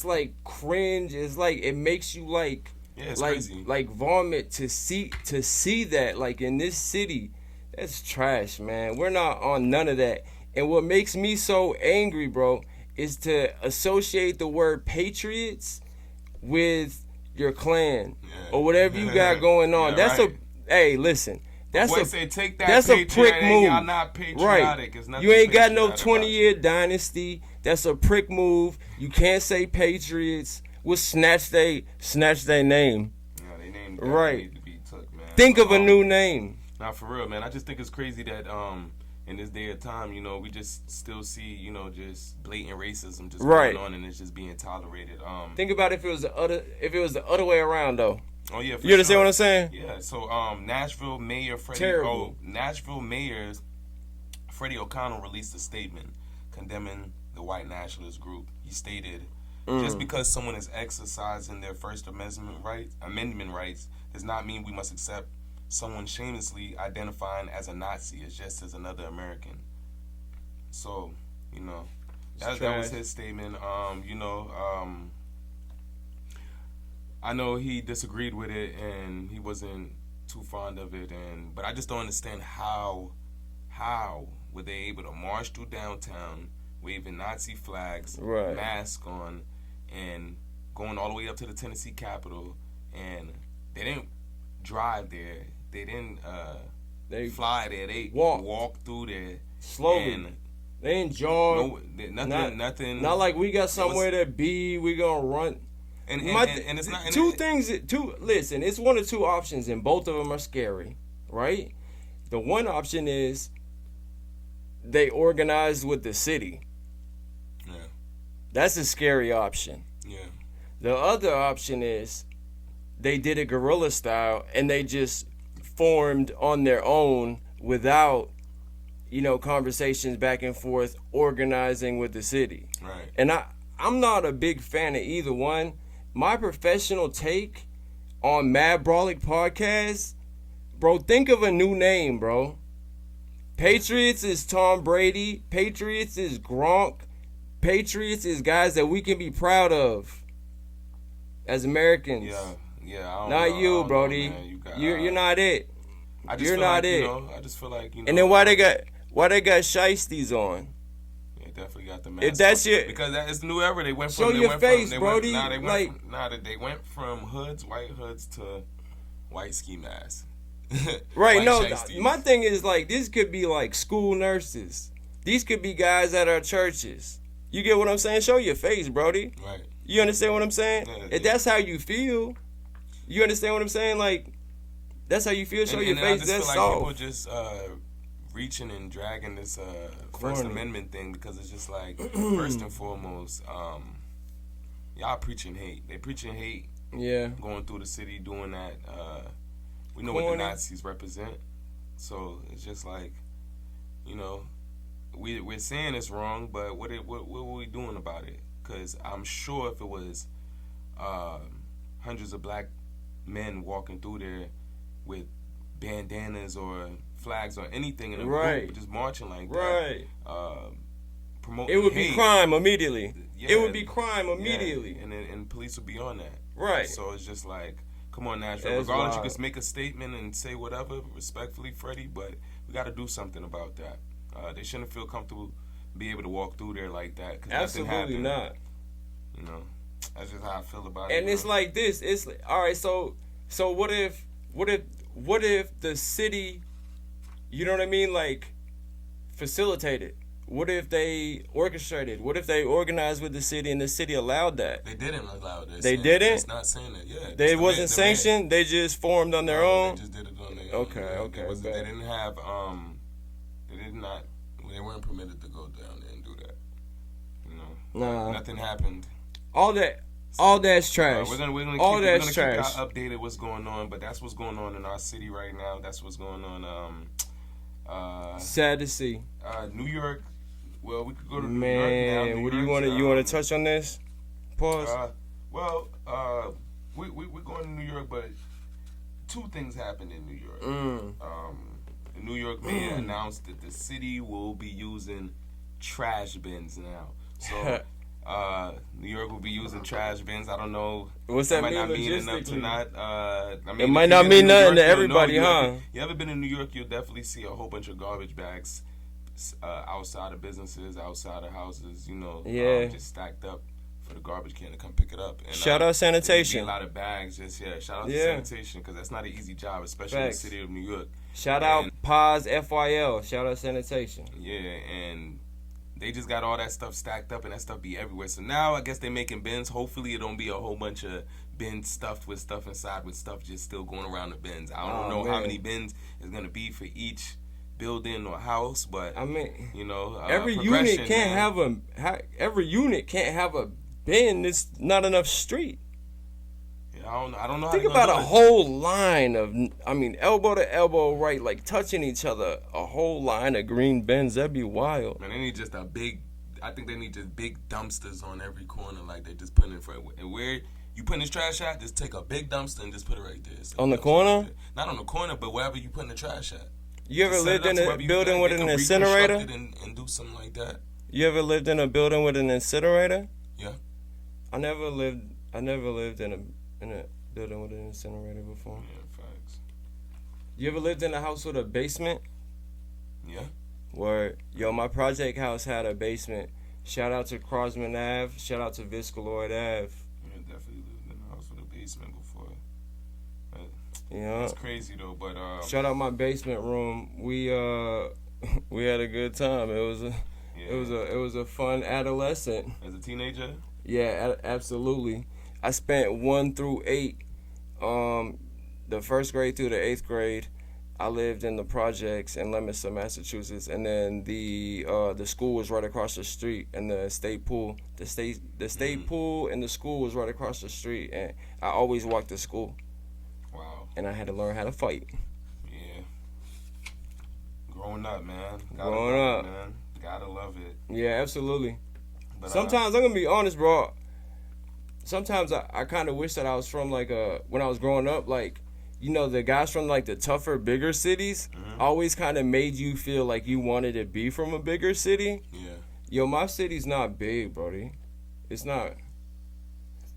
like cringe. It's like it makes you like. Yeah, it's crazy. Like vomit to see that, like, in this city. That's trash, man. We're not on none of that. And what makes me so angry, bro, is to associate the word patriots with your clan or whatever you got going on. That's right. Hey, listen. That's that's a prick move. Y'all not patriotic. Right. You ain't got no 20-year dynasty. That's a prick move. You can't say patriots. We'll snatch their name. Yeah, they name right. Need to be took, man. Think of a new name. Nah, for real, man. I just think it's crazy that in this day of time, we just still see, just blatant racism just going on, and it's just being tolerated. Think about if it was the other way around, though. Oh yeah, you understand what I'm saying? Yeah. So Nashville Mayor Freddie O'Connell released a statement condemning the white nationalist group. He stated, just because someone is exercising their First Amendment rights does not mean we must accept someone shamelessly identifying as a Nazi as just as another American. So, you know, that was his statement. I know he disagreed with it and he wasn't too fond of it, but I just don't understand how were they able to march through downtown waving Nazi flags, mask on, and going all the way up to the Tennessee Capitol, and they didn't drive there, they didn't fly there, they walked through there slowly. And they didn't jog. Nothing. Not like we got somewhere to be. We gonna run. And it's not listen. It's one or two options, and both of them are scary, right? The one option is they organized with the city. Yeah. That's a scary option. Yeah. The other option is they did it guerrilla style and they just formed on their own without, conversations back and forth, organizing with the city. Right. And I'm not a big fan of either one. My professional take on Mad Brolic Podcast, bro, think of a new name, bro. Patriots is Tom Brady. Patriots is Gronk. Patriots is guys that we can be proud of as Americans. Yeah. Not you, Brody. You're not it. You're not it. I just feel like And then why they got shiesties on? They definitely got the mask. If that's your, because it's new era. They went from show your face, Brody. They went from white hoods to white ski masks. Right, no, my thing is this could be school nurses. These could be guys at our churches. You get what I'm saying? Show your face, Brody. Right. You understand what I'm saying? If that's how you feel, you understand what I'm saying? That's how you feel, show your face. That's I just feel soft. People just reaching and dragging this First Amendment thing, because it's just first and foremost, y'all preaching hate. They preaching hate. Yeah. Going through the city doing that. We know what the Nazis represent, so it's just we're saying it's wrong, but what are we doing about it? Because I'm sure if it was hundreds of black men walking through there with bandanas or flags or anything in a group, just marching that, promoting it would hate, be crime immediately. Yeah, it would be crime immediately, and police would be on that. Right. So it's just come on, Nashville. Regardless, you can make a statement and say whatever, respectfully, Freddie, but we got to do something about that. They shouldn't feel comfortable be able to walk through there like that. Absolutely not. That's just how I feel about it. And it's like this. It's all right. So what if the city, you know what I mean, facilitated? What if they orchestrated? What if they organized with the city and the city allowed that? They didn't allow that. They didn't? It's not saying that, yeah. They wasn't sanctioned? They just formed on their own? They just did it on their own. Okay. They didn't have, they weren't permitted to go down there and do that. Nah. Nothing happened. All that's trash. We're gonna all keep, that's we're gonna trash. Keep y'all updated what's going on, but that's what's going on in our city right now. That's what's going on. Sad to see. New York. Well, we could go to New York now. What do you want to? You want to touch on this? Pause. We're going to New York, but two things happened in New York. The New York mayor announced that the city will be using trash bins now. So New York will be using trash bins. I don't know. What's that mean? It might not mean enough to not. It might not mean nothing to everybody, huh? You ever been in New York? You'll definitely see a whole bunch of garbage bags outside of businesses, outside of houses. Just stacked up for the garbage can to come pick it up. And, shout out sanitation. A lot of bags. Shout out to sanitation, because that's not an easy job, especially in the city of New York. Shout out PAS FYL. Shout out sanitation. Yeah, and they just got all that stuff stacked up, and that stuff be everywhere. So now I guess they're making bins. Hopefully it don't be a whole bunch of bins stuffed with stuff inside, with stuff just still going around the bins. I don't know how many bins is going to be for each building or house, but every unit can't have a bin. It's not enough street. I don't know. Think about a whole line of, elbow to elbow, right, touching each other. A whole line of green bins. That'd be wild. Man, they need just I think they need just big dumpsters on every corner, they just put in front. And where you putting this trash at, just take a big dumpster and just put it right there. So on the corner? Not on the corner, but wherever you putting the trash at. You ever lived in a building with an incinerator? And do something like that. You ever lived in a building with an incinerator? Yeah. I never lived in a building with an incinerator before. Yeah, facts. You ever lived in a house with a basement? Yeah. Where, yo, my project house had a basement. Shout out to Crosman Ave. Shout out to Viscaloid Ave. Yeah, definitely lived in a house with a basement before. Yeah. It's crazy though, but shout out my basement room. We had a good time. It was a fun adolescent. As a teenager? Yeah, absolutely. I spent 1 through 8, the first grade through the 8th grade. I lived in the projects in Leominster, Massachusetts, and then the school was right across the street, and the state pool, the state pool, and the school was right across the street, and I always walked to school. Wow. And I had to learn how to fight. Yeah. Growing up, man. Man. Gotta love it. Yeah, absolutely. But sometimes, I'm gonna be honest, bro. Sometimes I kind of wish that I was from, like, when I was growing up, like, you know, the guys from, like, the tougher, bigger cities always kind of made you feel like you wanted to be from a bigger city. Yeah. Yo, my city's not big, brody. It's not.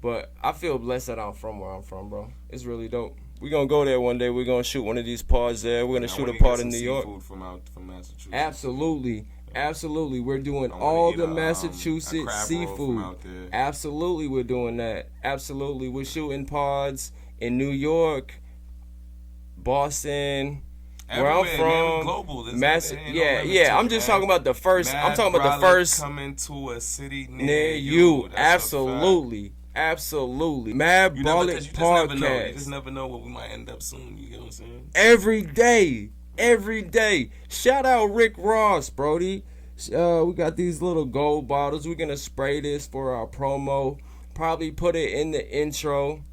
But I feel blessed that I'm from where I'm from, bro. It's really dope. We're going to go there one day. We're going to shoot one of these pods there. We're going to shoot a pod in New York. From Massachusetts. Absolutely. Absolutely. We're doing all the Massachusetts seafood. Absolutely, we're doing that. Absolutely. We're shooting pods in New York, Boston, where I'm from. Global. Yeah. I'm just talking about the first. I'm talking about the first. Coming to a city near you. Absolutely. Absolutely. Mad Brolic Podcast. You just never know what we might end up soon. You get what I'm saying? Every day. Shout out Rick Ross, Brody. We got these little gold bottles. We're going to spray this for our promo. Probably put it in the intro.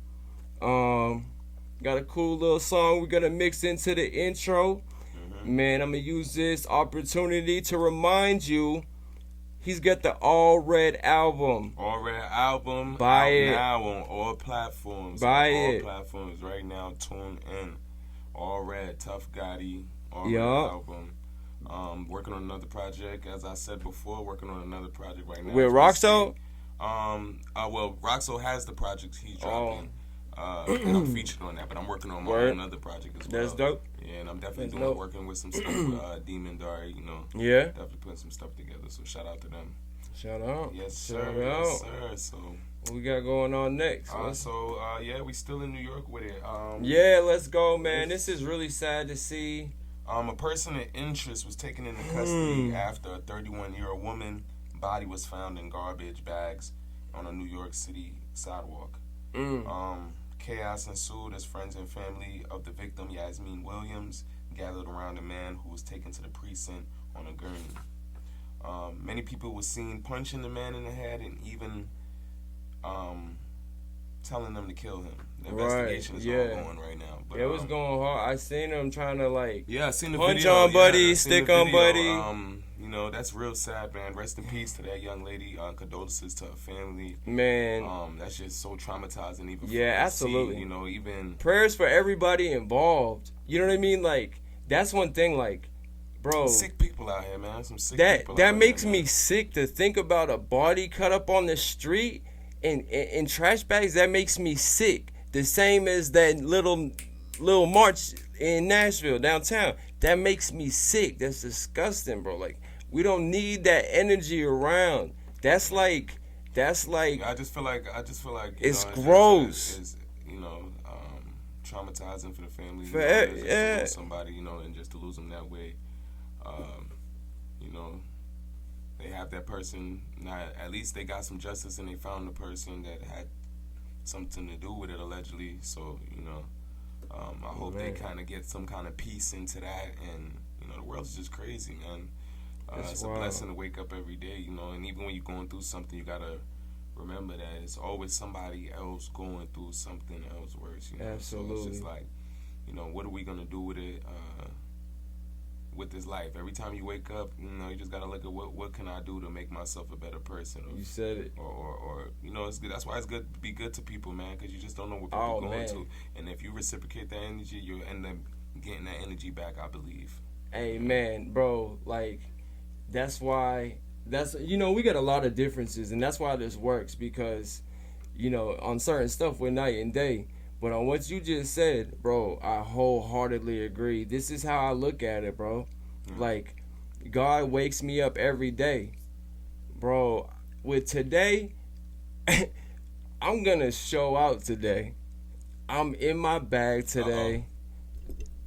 Got a cool little song we're going to mix into the intro. Man, I'm going to use this opportunity to remind you, he's got the All Red album. All Red album. Buy it now on all platforms. Buy all it. Platforms right now. Tune in. All Red, Tough Gotti. All Red album. Working on another project, as I said before. Working on another project right now. With Roxo? Well, Roxo has the project he's dropping. And I'm featured on that, but I'm working on my own other project as well. That's dope. Yeah, and I'm definitely working with some stuff with Demon Dar, you know. Yeah. Definitely putting some stuff together, so shout out to them. Shout out. Yes, sir. Shout Yes, out. sir. So, what we got going on next? We still in New York with it. Yeah, let's go, man. This is really sad to see. A person of interest was taken into custody after a 31-year-old woman body was found in garbage bags on a New York City sidewalk. Chaos ensued as friends and family of the victim, Yasmin Williams, gathered around a man who was taken to the precinct on a gurney. Many people were seen punching the man in the head and even telling them to kill him. The investigation is all going right now. But, it was going hard. I seen him trying to I seen the punch video. on buddy, stick on buddy. You know, that's real sad, man. Rest in peace to that young lady. Condolences to her family. Man. That's just so traumatizing even for absolutely. See, you know, even prayers for everybody involved. You know what I mean? Like, that's one thing, like, bro. Sick people out here, man. Some sick people that makes me sick to think about a body cut up on the street in trash bags. That makes me sick. The same as that little march in Nashville downtown. That makes me sick. That's disgusting, bro. Like, we don't need that energy around. That's like I just feel like it's gross. It's traumatizing for the family. To lose somebody, and just to lose them that way. They have that person. At least they got some justice and they found the person that had something to do with it allegedly. So I hope they kind of get some kind of peace into that. And the world's just crazy, man. It's wild. A blessing to wake up every day, and even when you're going through something, you gotta remember that it's always somebody else going through something else worse. Absolutely. So it's just like, what are we gonna do with it? With this life, every time you wake up, you just gotta look at what can I do to make myself a better person. You said it. Or it's good. That's why it's good to be good to people, man, because you just don't know what people are going to. And if you reciprocate that energy, you'll end up getting that energy back, I believe. Hey man, bro, like that's why we got a lot of differences, and that's why this works, because on certain stuff we're night and day. But on what you just said, bro, I wholeheartedly agree. This is how I look at it, bro. Like, God wakes me up every day. Bro, with today, I'm going to show out today. I'm in my bag today.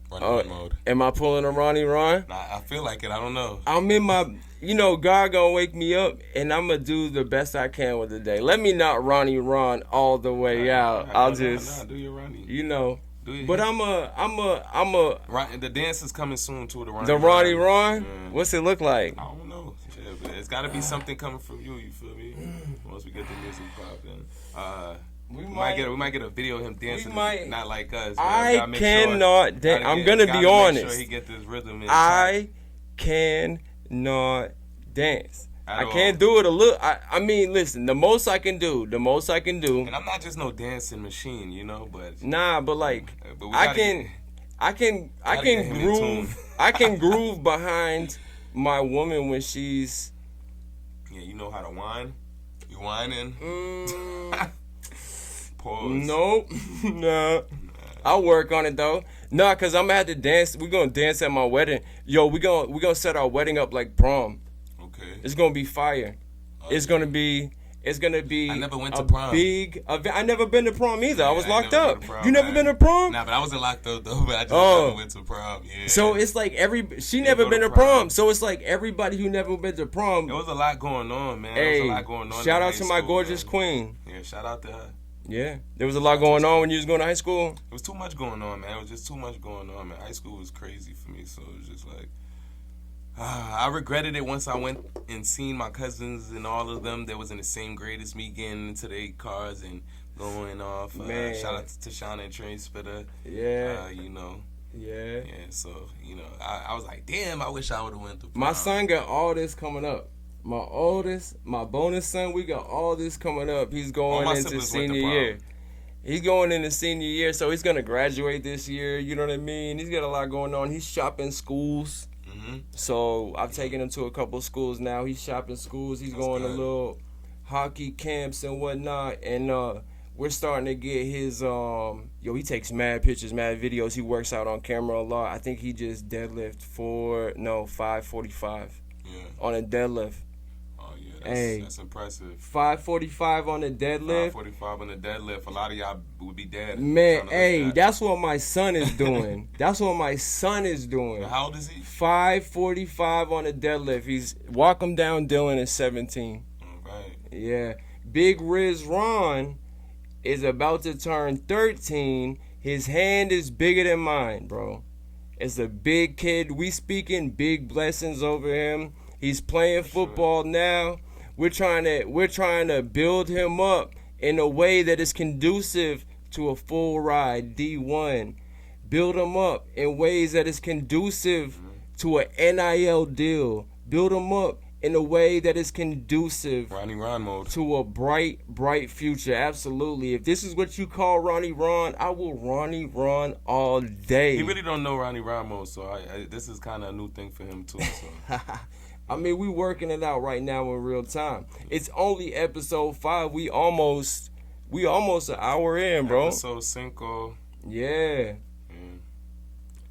Ronnie mode. Am I pulling a Ronnie Ron? Nah, I feel like it. I don't know. I'm in my, God gonna wake me up, and I'm gonna do the best I can with the day. Let me not Ronnie Ron all the way out. I'll just, do your Ronnie. Do you? But I'm a. The dance is coming soon to the Ronnie Ron. Yeah. What's it look like? I don't know. Yeah, but it's got to be something coming from you. You feel me? Once we get the music popping. We might get a video of him dancing, not like us. I cannot dance. I'm gonna be honest. Make sure he get this rhythm in. I cannot dance. I can't do it a little. I mean, listen. The most I can do. And I'm not just no dancing machine, but nah. But like, I can groove. I can groove behind my woman when she's. Yeah, you know how to whine. You whining. Pause. Nope. Nah. I'll work on it though. Nah, cause I'm gonna have to dance. We're gonna dance at my wedding. Yo, we gonna set our wedding up like prom. Okay. It's gonna be fire. It's gonna be. I never went to prom. Big event. I never been to prom either. I was locked up. You never been to prom? Nah, but I wasn't locked up though. But I just never went to prom. Yeah. So it's like she never been to prom. So it's like everybody who never been to prom. There was a lot going on, man. Hey, there was a lot going on. Shout out to my gorgeous queen. Yeah, shout out to her. Yeah, there was a lot going on when you was going to high school. It was too much going on, man. It was just too much going on, man. High school was crazy for me, so it was just like I regretted it once I went and seen my cousins and all of them that was in the same grade as me getting into their cars and going off. Shout out to Shauna and Trey Spitter. Yeah. Yeah. Yeah, so, I was like, damn, I wish I would have went to prom. My son got all this coming up. My bonus son, we got all this coming up. He's going into senior year. He's going into senior year, so he's going to graduate this year. You know what I mean? He's got a lot going on. He's shopping schools. Mm-hmm. So I've taken him to a couple of schools now. He's shopping schools. He's going to little hockey camps and whatnot. And we're starting to get his, he takes mad pictures, mad videos. He works out on camera a lot. I think he just deadlift 545 on a deadlift. That's impressive. 545 on the deadlift. 545 on the deadlift. A lot of y'all would be dead. Man, that's what my son is doing. How old is he? 545 on the deadlift. He's walk him down. Dylan is 17. All right. Yeah. Big Riz Ron is about to turn 13. His hand is bigger than mine, bro. It's a big kid. We speaking big blessings over him. He's playing football now. We're trying to build him up in a way that is conducive to a full ride D1. Build him up in ways that is conducive to an NIL deal. Build him up in a way that is conducive Ronnie Ron mode to a bright future. Absolutely. If this is what you call Ronnie Ron, I will Ronnie Ron all day. He really don't know Ronnie Ron mode, so this is kind of a new thing for him too. So. I mean, we working it out right now in real time. It's only episode 5. We almost an hour in, bro. Episode 5. Yeah.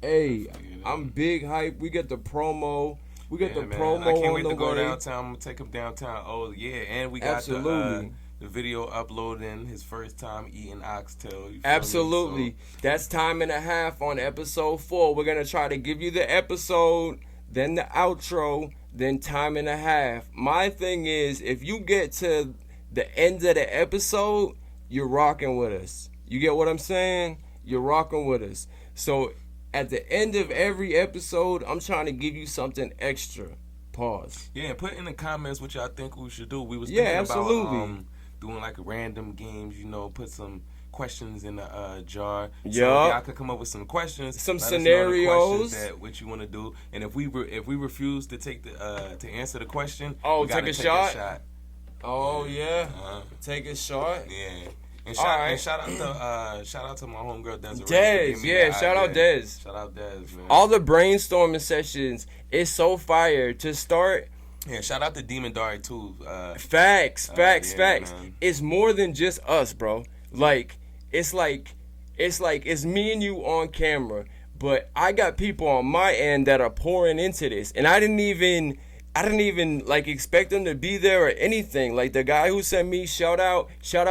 Hey, I'm big hype. We got the promo. I can't wait to go downtown. I'm gonna take him downtown. Oh yeah, and we got the video uploading his first time eating oxtail. Absolutely. So, that's time and a half on episode 4. We're gonna try to give you the episode, then the outro, then time and a half. My thing is, if you get to the end of the episode, you're rocking with us. You get what I'm saying? You're rocking with us. So at the end of every episode, I'm trying to give you something extra. Pause. Yeah, put in the comments what y'all think we should do. We was thinking about doing like random games, put some questions in the jar. Yeah. So y'all could come up with some questions, some scenarios that what you want to do, and if we refuse to take to answer the question, we take a shot. Oh yeah, take a shot. Yeah, And Alright. shout out to my homegirl Desiree. Dez, yeah, shout out Dez. Shout out Dez, man. All the brainstorming sessions is so fire to start. Yeah, shout out to Demon Dari too. Facts. Man. It's more than just us, bro. Like it's me and you on camera, but I got people on my end that are pouring into this, and I didn't even like expect them to be there or anything. Like the guy who sent me shout out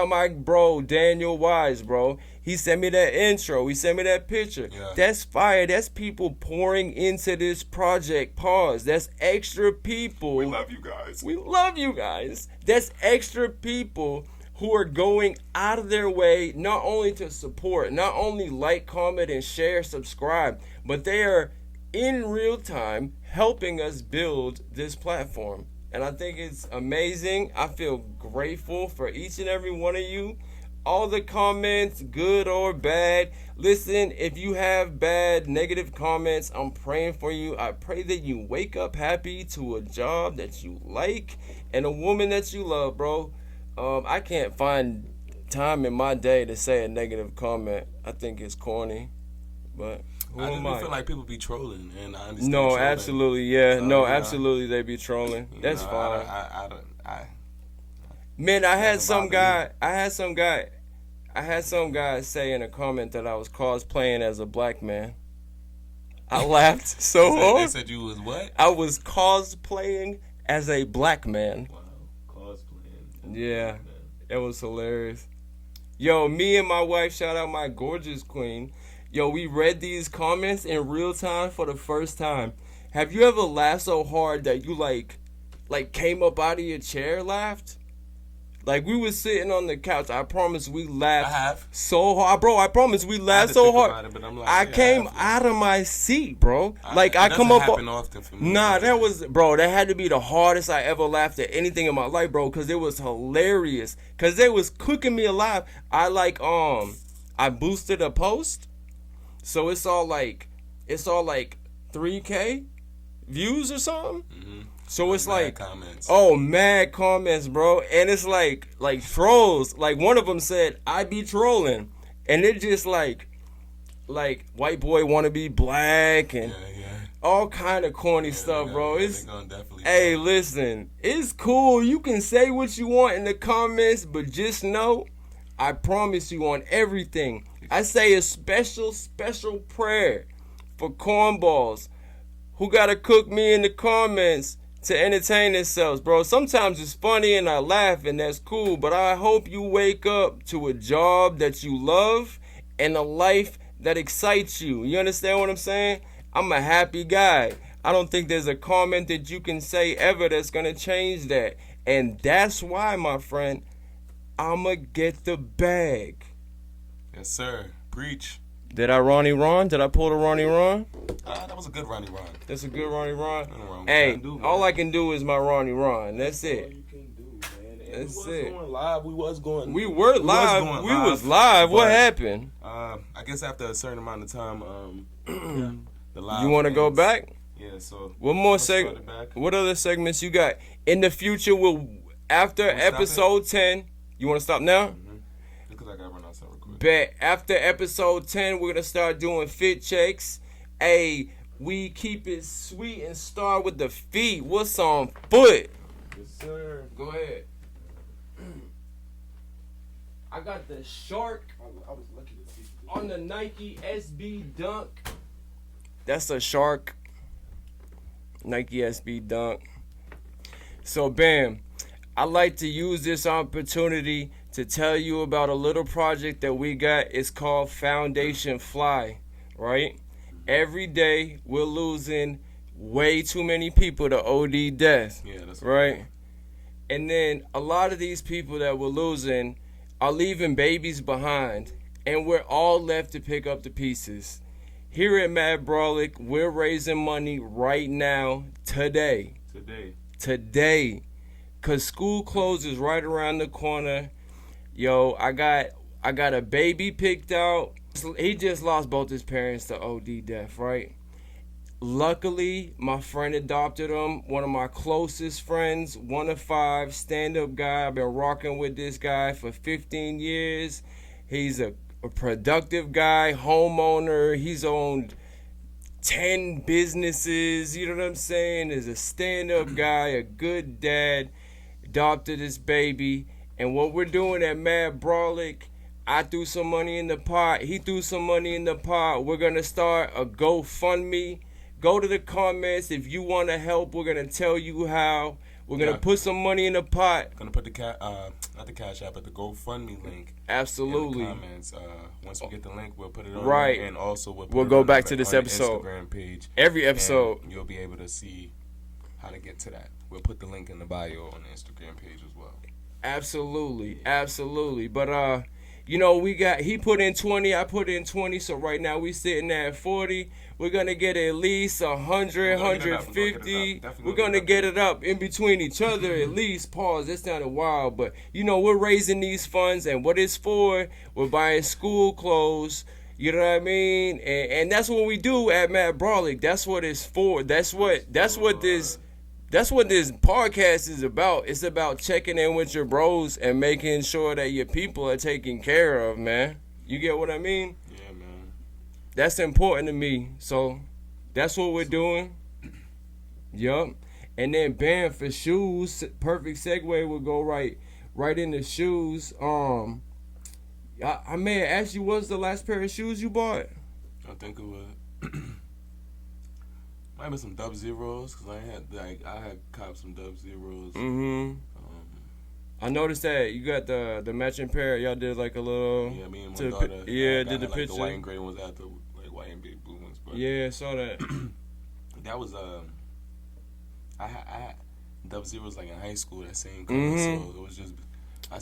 my bro Daniel Wise, bro. He sent me that intro. He sent me that picture. Yeah. That's fire. That's people pouring into this project. Pause. That's extra people. We love you guys. We love you guys. That's extra people who are going out of their way not only to support, not only like, comment, and share, subscribe, but they are in real time helping us build this platform. And I think it's amazing. I feel grateful for each and every one of you. All the comments, good or bad. Listen, if you have bad, negative comments, I'm praying for you. I pray that you wake up happy to a job that you like and a woman that you love, bro. I can't find time in my day to say a negative comment. I think it's corny, but who am I? I feel like people be trolling, and I understand. No, trolling. absolutely, yeah. No, absolutely, they be trolling. That's fine. Man, I had some guy say in a comment that I was cosplaying as a black man. I laughed so hard. They said you was what? I was cosplaying as a black man. Wow, cosplaying. Yeah, it was hilarious. Yo, me and my wife, shout out my gorgeous queen. Yo, we read these comments in real time for the first time. Have you ever laughed so hard that you like came up out of your chair, laughed? Like we was sitting on the couch. I promise we laughed. I have. So hard, bro. I promise we laughed so hard. I came out of my seat, bro. I come up. Often for me, nah, that had to be the hardest I ever laughed at anything in my life, bro. Cause it was hilarious. Cause they was cooking me alive. I boosted a post, so it's all like 3K views or something. Mm-hmm. So it's mad comments. Mad comments, bro. And it's like trolls. Like one of them said, "I be trolling," and it just like white boy want to be black and all kind of corny stuff, bro. Hey, listen, it's cool. You can say what you want in the comments, but just know, I promise you on everything, I say a special prayer for cornballs who gotta cook me in the comments to entertain themselves, bro. Sometimes it's funny and I laugh and that's cool, but I hope you wake up to a job that you love and a life that excites you. You understand what I'm saying? I'm a happy guy. I don't think there's a comment that you can say ever that's gonna change that. And that's why, my friend, I'ma get the bag. Yes, sir. Preach. Did I Ronnie Ron? Did I pull the Ronnie Ron? That was a good Ronnie Ron. That's a good Ronnie Ron. Hey, all I can do is my Ronnie Ron. That's it. You can do, man. That's it. We were live. We was live. What happened? I guess after a certain amount of time, the live. You want to go back? Yeah. So one more segment. What other segments you got in the future? After episode 10. You want to stop now? Mm-hmm. Because I got to run outside real quick. Bet after episode 10, we're gonna start doing fit checks. Hey, we keep it sweet and start with the feet. What's on foot? Yes, sir. Go ahead. I got the shark I was lucky to see on the Nike SB Dunk. That's a shark. Nike SB Dunk. So, bam. I like to use this opportunity to tell you about a little project that we got. It's called Foundation Fly, right? Every day we're losing way too many people to OD death. Yeah, that's right. And then a lot of these people that we're losing are leaving babies behind, and we're all left to pick up the pieces. Here at Mad Brolic, we're raising money right now, today. Cause school closes right around the corner. Yo, I got a baby picked out. He just lost both his parents to OD death, right? luckily, my friend adopted him. One of my closest friends, 1 of 5, stand-up guy. I've been rocking with this guy for 15 years. He's a productive guy, homeowner. He's owned 10 businesses. You know what I'm saying? Is a stand-up guy, a good dad. Adopted this baby. And what we're doing at Mad Brolic, I threw some money in the pot. He threw some money in the pot. We're going to start a GoFundMe. Go to the comments if you want to help. We're going to tell you how. We're going to put some money in the pot. Going to put the not the Cash App, but the GoFundMe link. Absolutely. In the comments. Once we get the link, we'll put it on right. there. And also we'll go back to this episode. Instagram page. Every episode. And you'll be able to see how to get to that. We'll put the link in the bio on the Instagram page as well. Absolutely. Absolutely. But, you know, he put in 20, I put in 20, so right now we sitting at 40. We're going to get at least 100, 150. We're going to get it up in between each other at least. Pause, that sounded wild, but, you know, we're raising these funds, and what it's for, we're buying school clothes, you know what I mean? And that's what we do at Mad Brolic. That's what it's for. That's what this podcast is about. It's about checking in with your bros and making sure that your people are taken care of, man. You get what I mean? Yeah, man. That's important to me. So that's what we're doing. Yup. And then bam, for shoes, perfect segue would go right into shoes. I may have asked you, what's the last pair of shoes you bought? I think it was might be some Dub Zeros, because I had copped some Dub Zeros. Mm-hmm. I noticed that you got the matching pair. Y'all did like a little. Yeah, me and my daughter. Did the like picture. The white and gray ones after, like white and big blue ones. But yeah, I saw that. That was I had Dub Zeros like in high school, that same color. Mm-hmm. So it was just.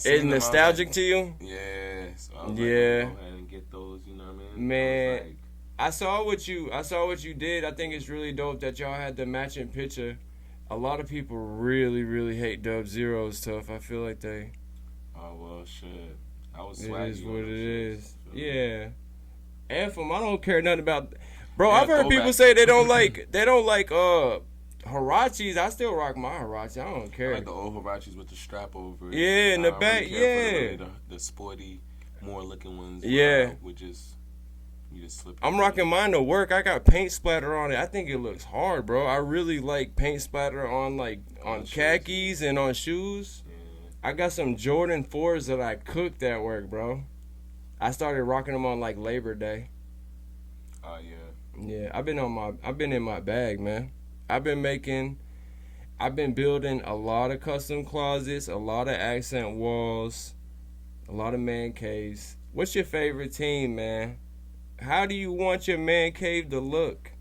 It's nostalgic to you. Yeah. So I was yeah. like, go ahead and get those. You know what I mean? Man. I saw what you did. I think it's really dope that y'all had the matching picture. A lot of people really, really hate Dub Zeros, Tuff. I feel like they. Oh well, shit. I was swaggy. It is what it is. So. Yeah. Anthem, I don't care nothing about. Bro, Yeah, I've heard people say they don't like Hirachis. I still rock my Hirachi. I don't care. I like the old Hirachis with the strap over it. Yeah, in the back. Really the sporty, more looking ones. Yeah. Which is. You just slip. I'm rocking mine to work. I got paint splatter on it. I think it looks hard, bro. I really like paint splatter on on khakis and on shoes. Yeah. I got some Jordan 4s that I cooked at work, bro. I started rocking them on like Labor Day. Oh yeah. Yeah, I've been in my bag, man. I've been building a lot of custom closets, a lot of accent walls, a lot of man caves. What's your favorite team, man? How do you want your man cave to look?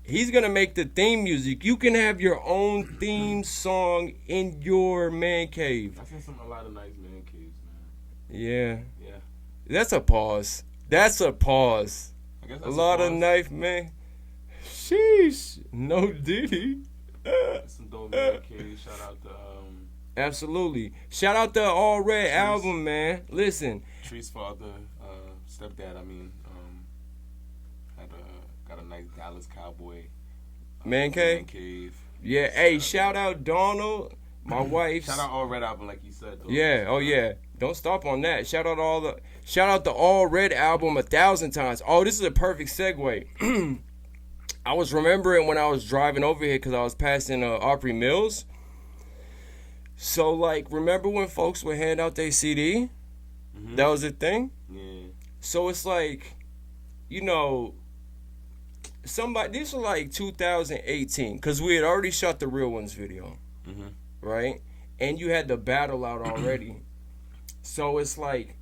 He's going to make the theme music. You can have your own theme song in your man cave. I've seen a lot of nice man caves, man. Yeah. Yeah. That's a pause. I guess that's a lot of knife, man. Sheesh. No Diddy. Some dope man caves. Shout out to Absolutely. Shout out the All Red album, man. Listen. Tree's father, stepdad, got a nice Dallas Cowboy man cave. Yeah, hey, shout out Donald, my wife. Shout out All Red album, like you said. Though. Yeah, oh yeah. Don't stop on that. Shout out the All Red album 1,000 times. Oh, this is a perfect segue. I was remembering when I was driving over here because I was passing Opry Mills. So, like, remember when folks would hand out their CD? Mm-hmm. That was a thing? Yeah. So it's like, you know, this was like 2018 because we had already shot the Real Ones video, mm-hmm. right? And you had the battle out already. So it's like,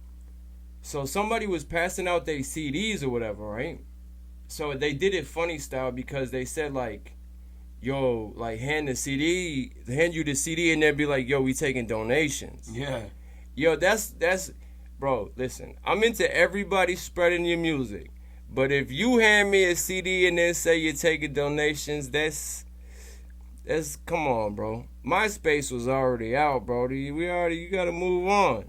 so somebody was passing out their CDs or whatever, right? So they did it funny style because they said like, yo, like hand you the CD and then be like, yo, we taking donations. Yeah. Yo, that's, bro, listen, I'm into everybody spreading your music. But if you hand me a CD and then say you're taking donations, that's come on, bro. MySpace was already out, bro. You gotta move on.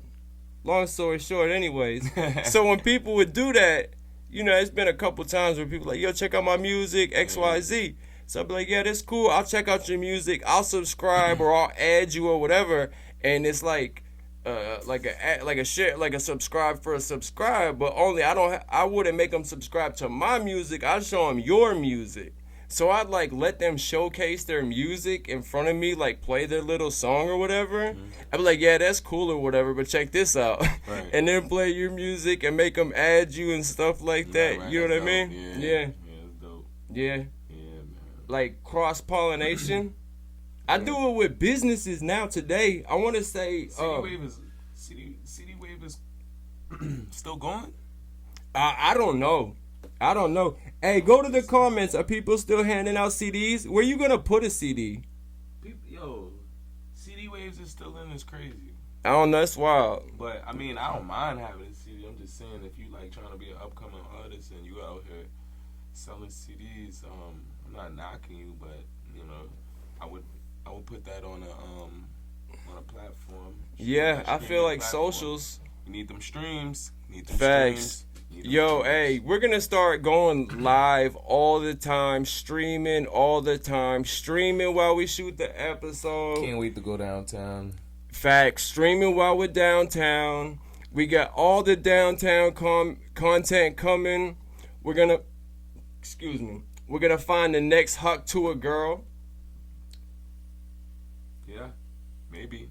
Long story short, anyways. So when people would do that, you know, it's been a couple times where people like, yo, check out my music, XYZ. So I'll be like, yeah, that's cool. I'll check out your music. I'll subscribe or I'll add you or whatever. And it's like a share, like a subscribe for a subscribe, but only I wouldn't make them subscribe to my music. I'd show them your music. So I'd like let them showcase their music in front of me, like play their little song or whatever. I'd be like, yeah, that's cool or whatever, but check this out. Right. And then play your music and make them add you and stuff like that. Right, You know what I mean? Yeah. Yeah. Yeah, that's dope. Yeah. Yeah, man. Like cross-pollination. I do it with businesses now today. I want to say CD Wave is still going? I don't know. Hey, go to the comments. Are people still handing out CDs? Where you gonna put a CD? Yo, CD Waves is still in. It's crazy. I don't know. That's wild. But I mean, I don't mind having a CD. I'm just saying, if you like trying to be an upcoming artist and you out here selling CDs, I'm not knocking you, but you know, I would put that on a platform. Yeah, I feel like platform. socials. You need them streams. You need them Facts. streams. Yo, hey, we're gonna start going live all the time, streaming all the time, streaming while we shoot the episode. Can't wait to go downtown. Facts, streaming while we're downtown. We got all the downtown content coming. We're gonna find the next Huck to a girl. Yeah, maybe.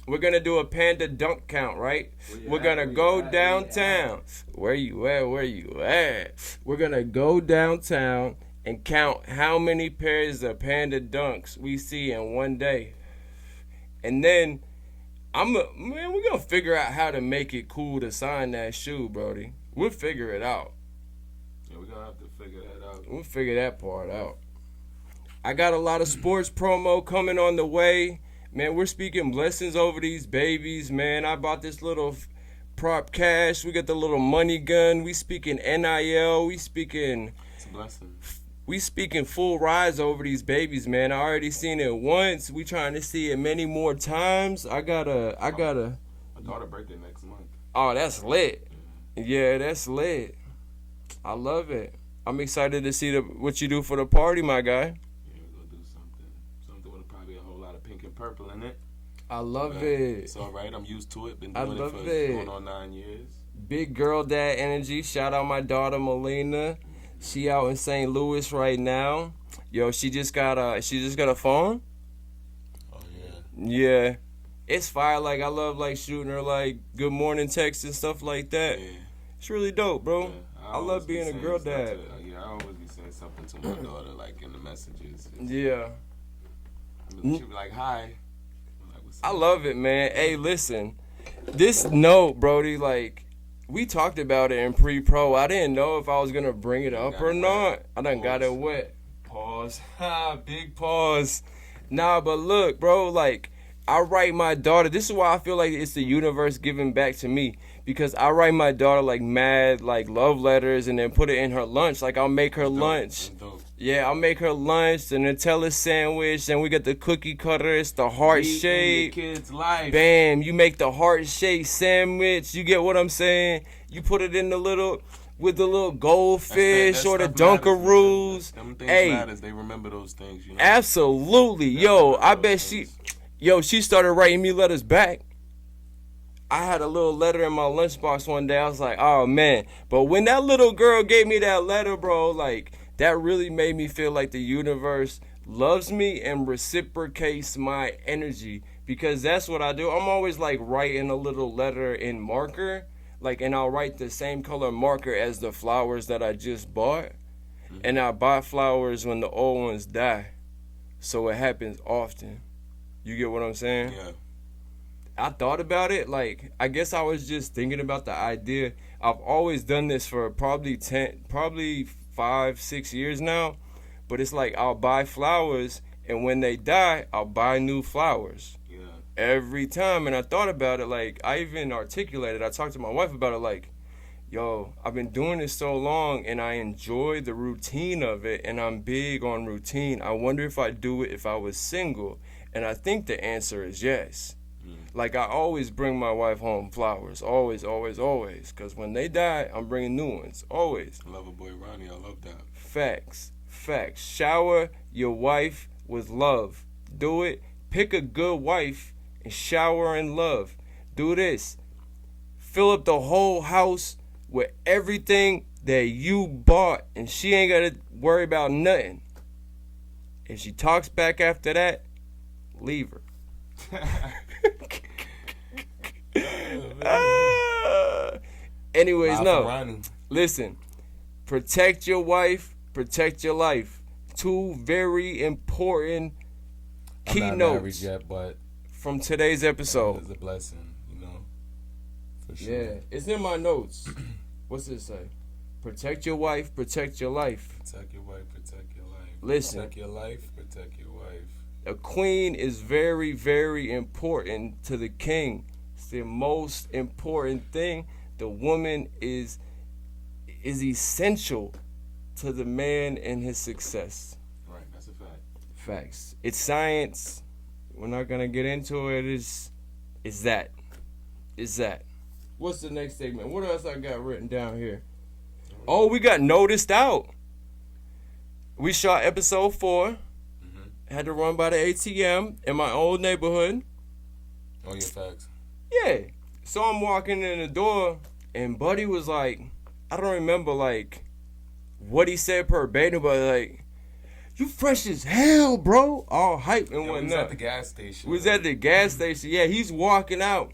We're gonna do a panda dunk count, right? We're gonna go downtown. Where you at? We're gonna go downtown and count how many pairs of panda dunks we see in one day. And then we're gonna figure out how to make it cool to sign that shoe, Brody. We'll figure it out. Yeah, we're gonna have to figure that out. We'll figure that part out. I got a lot of sports promo coming on the way. Man, we're speaking blessings over these babies, man. I bought this little prop cash. We got the little money gun. We speaking NIL. It's a blessing. We speaking full rise over these babies, man. I already seen it once. We trying to see it many more times. I gotta. My daughter's birthday next month. Oh, that's lit. Yeah, that's lit. I love it. I'm excited to see what you do for the party, my guy. Pink and purple in it. I love it. It's all right. I'm used to it. Been doing it for going on 9 years. Big girl dad energy. Shout out my daughter Melina. She out in St. Louis right now. Yo, she just got a phone. Oh yeah. Yeah, it's fire. Like I love like shooting her like good morning texts and stuff like that. Yeah. It's really dope, bro. Yeah, I love being a girl dad. I always be saying something to my daughter like in the messages. Yeah. She be like, hi. Like, what's up? I love it, man. Hey, listen. This note, Brody, like, we talked about it in pre-pro. I didn't know if I was going to bring it up or not. I done got it wet. Pause. Big pause. Nah, but look, bro, like, I write my daughter. This is why I feel like it's the universe giving back to me. Because I write my daughter, like, mad, like, love letters and then put it in her lunch. Like, I'll make her lunch. Yeah, I'll make her lunch, the Nutella sandwich, and we got the cookie cutter. It's the heart shape. Kid's life. Bam, you make the heart shape sandwich. You get what I'm saying? You put it in with the little goldfish or the Dunkaroos. Them things matters. They remember those things, you know? Absolutely. Yo, I bet she started writing me letters back. I had a little letter in my lunchbox one day. I was like, oh, man. But when that little girl gave me that letter, bro, like, that really made me feel like the universe loves me and reciprocates my energy, because that's what I do. I'm always like writing a little letter in marker, like, and I'll write the same color marker as the flowers that I just bought. And I buy flowers when the old ones die. So it happens often. You get what I'm saying? Yeah. I thought about it, like, I guess I was just thinking about the idea. I've always done this for probably 5-6 years now, but it's like I'll buy flowers, and when they die, I'll buy new flowers. Yeah. Every time. And I thought about it, like, I even articulated, I talked to my wife about it, like, yo, I've been doing this so long, and I enjoy the routine of it, and I'm big on routine. I wonder if I'd do it if I was single, and I think the answer is yes. Like, I always bring my wife home flowers. Always, always, always. Because when they die, I'm bringing new ones. Always. Loverboy Ronnie, I love that. Facts. Shower your wife with love. Do it. Pick a good wife and shower in love. Do this. Fill up the whole house with everything that you bought, and she ain't got to worry about nothing. If she talks back after that, leave her. Anyways, no. Listen, protect your wife, protect your life. Two very important keynotes from today's episode. It's a blessing, you know. For sure. Yeah, it's in my notes. What's it say? Protect your wife, protect your life. Protect your wife, protect your life. Listen. Protect your life, protect your wife. A queen is very, very important to the king. It's the most important thing. The woman is essential to the man and his success. Right, that's a fact. Facts. It's science. We're not gonna get into it. It's that. What's the next segment? What else I got written down here? Oh, we got noticed out. We shot episode 4. Had to run by the ATM in my old neighborhood. Oh, yeah, facts. Yeah. So I'm walking in the door, and Buddy was like, I don't remember, like, what he said verbatim, but, like, you fresh as hell, bro. All hype and whatnot. We was at the gas station. We was at the gas station. Yeah, he's walking out.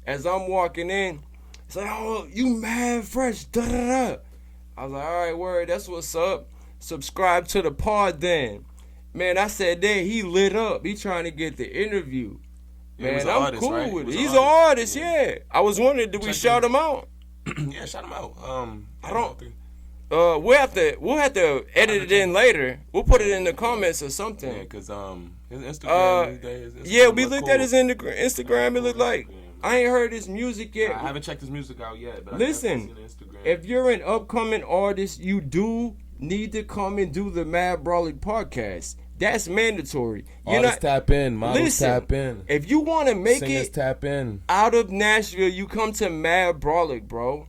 As I'm walking in, he's like, oh, you mad fresh. Da-da-da. I was like, all right, word, that's what's up. Subscribe to the pod then. Man, I said that he lit up. He trying to get the interview. Man, I'm artist, cool right? with it. He's an artist, yeah. I was wondering, did we shout him out? Yeah, shout him out. I don't. We'll have to edit it in later. We'll put it in the comments or something. Yeah, cause his Instagram. His yeah, we looked at his Instagram. It looked like I ain't heard his music yet. I haven't checked his music out yet. But listen, if you're an upcoming artist, you do need to come and do the Mad Brolic Podcast. That's mandatory. Artists tap in. Models tap in. If you want to make Singers tap in. Out of Nashville, you come to Mad Brolic, bro.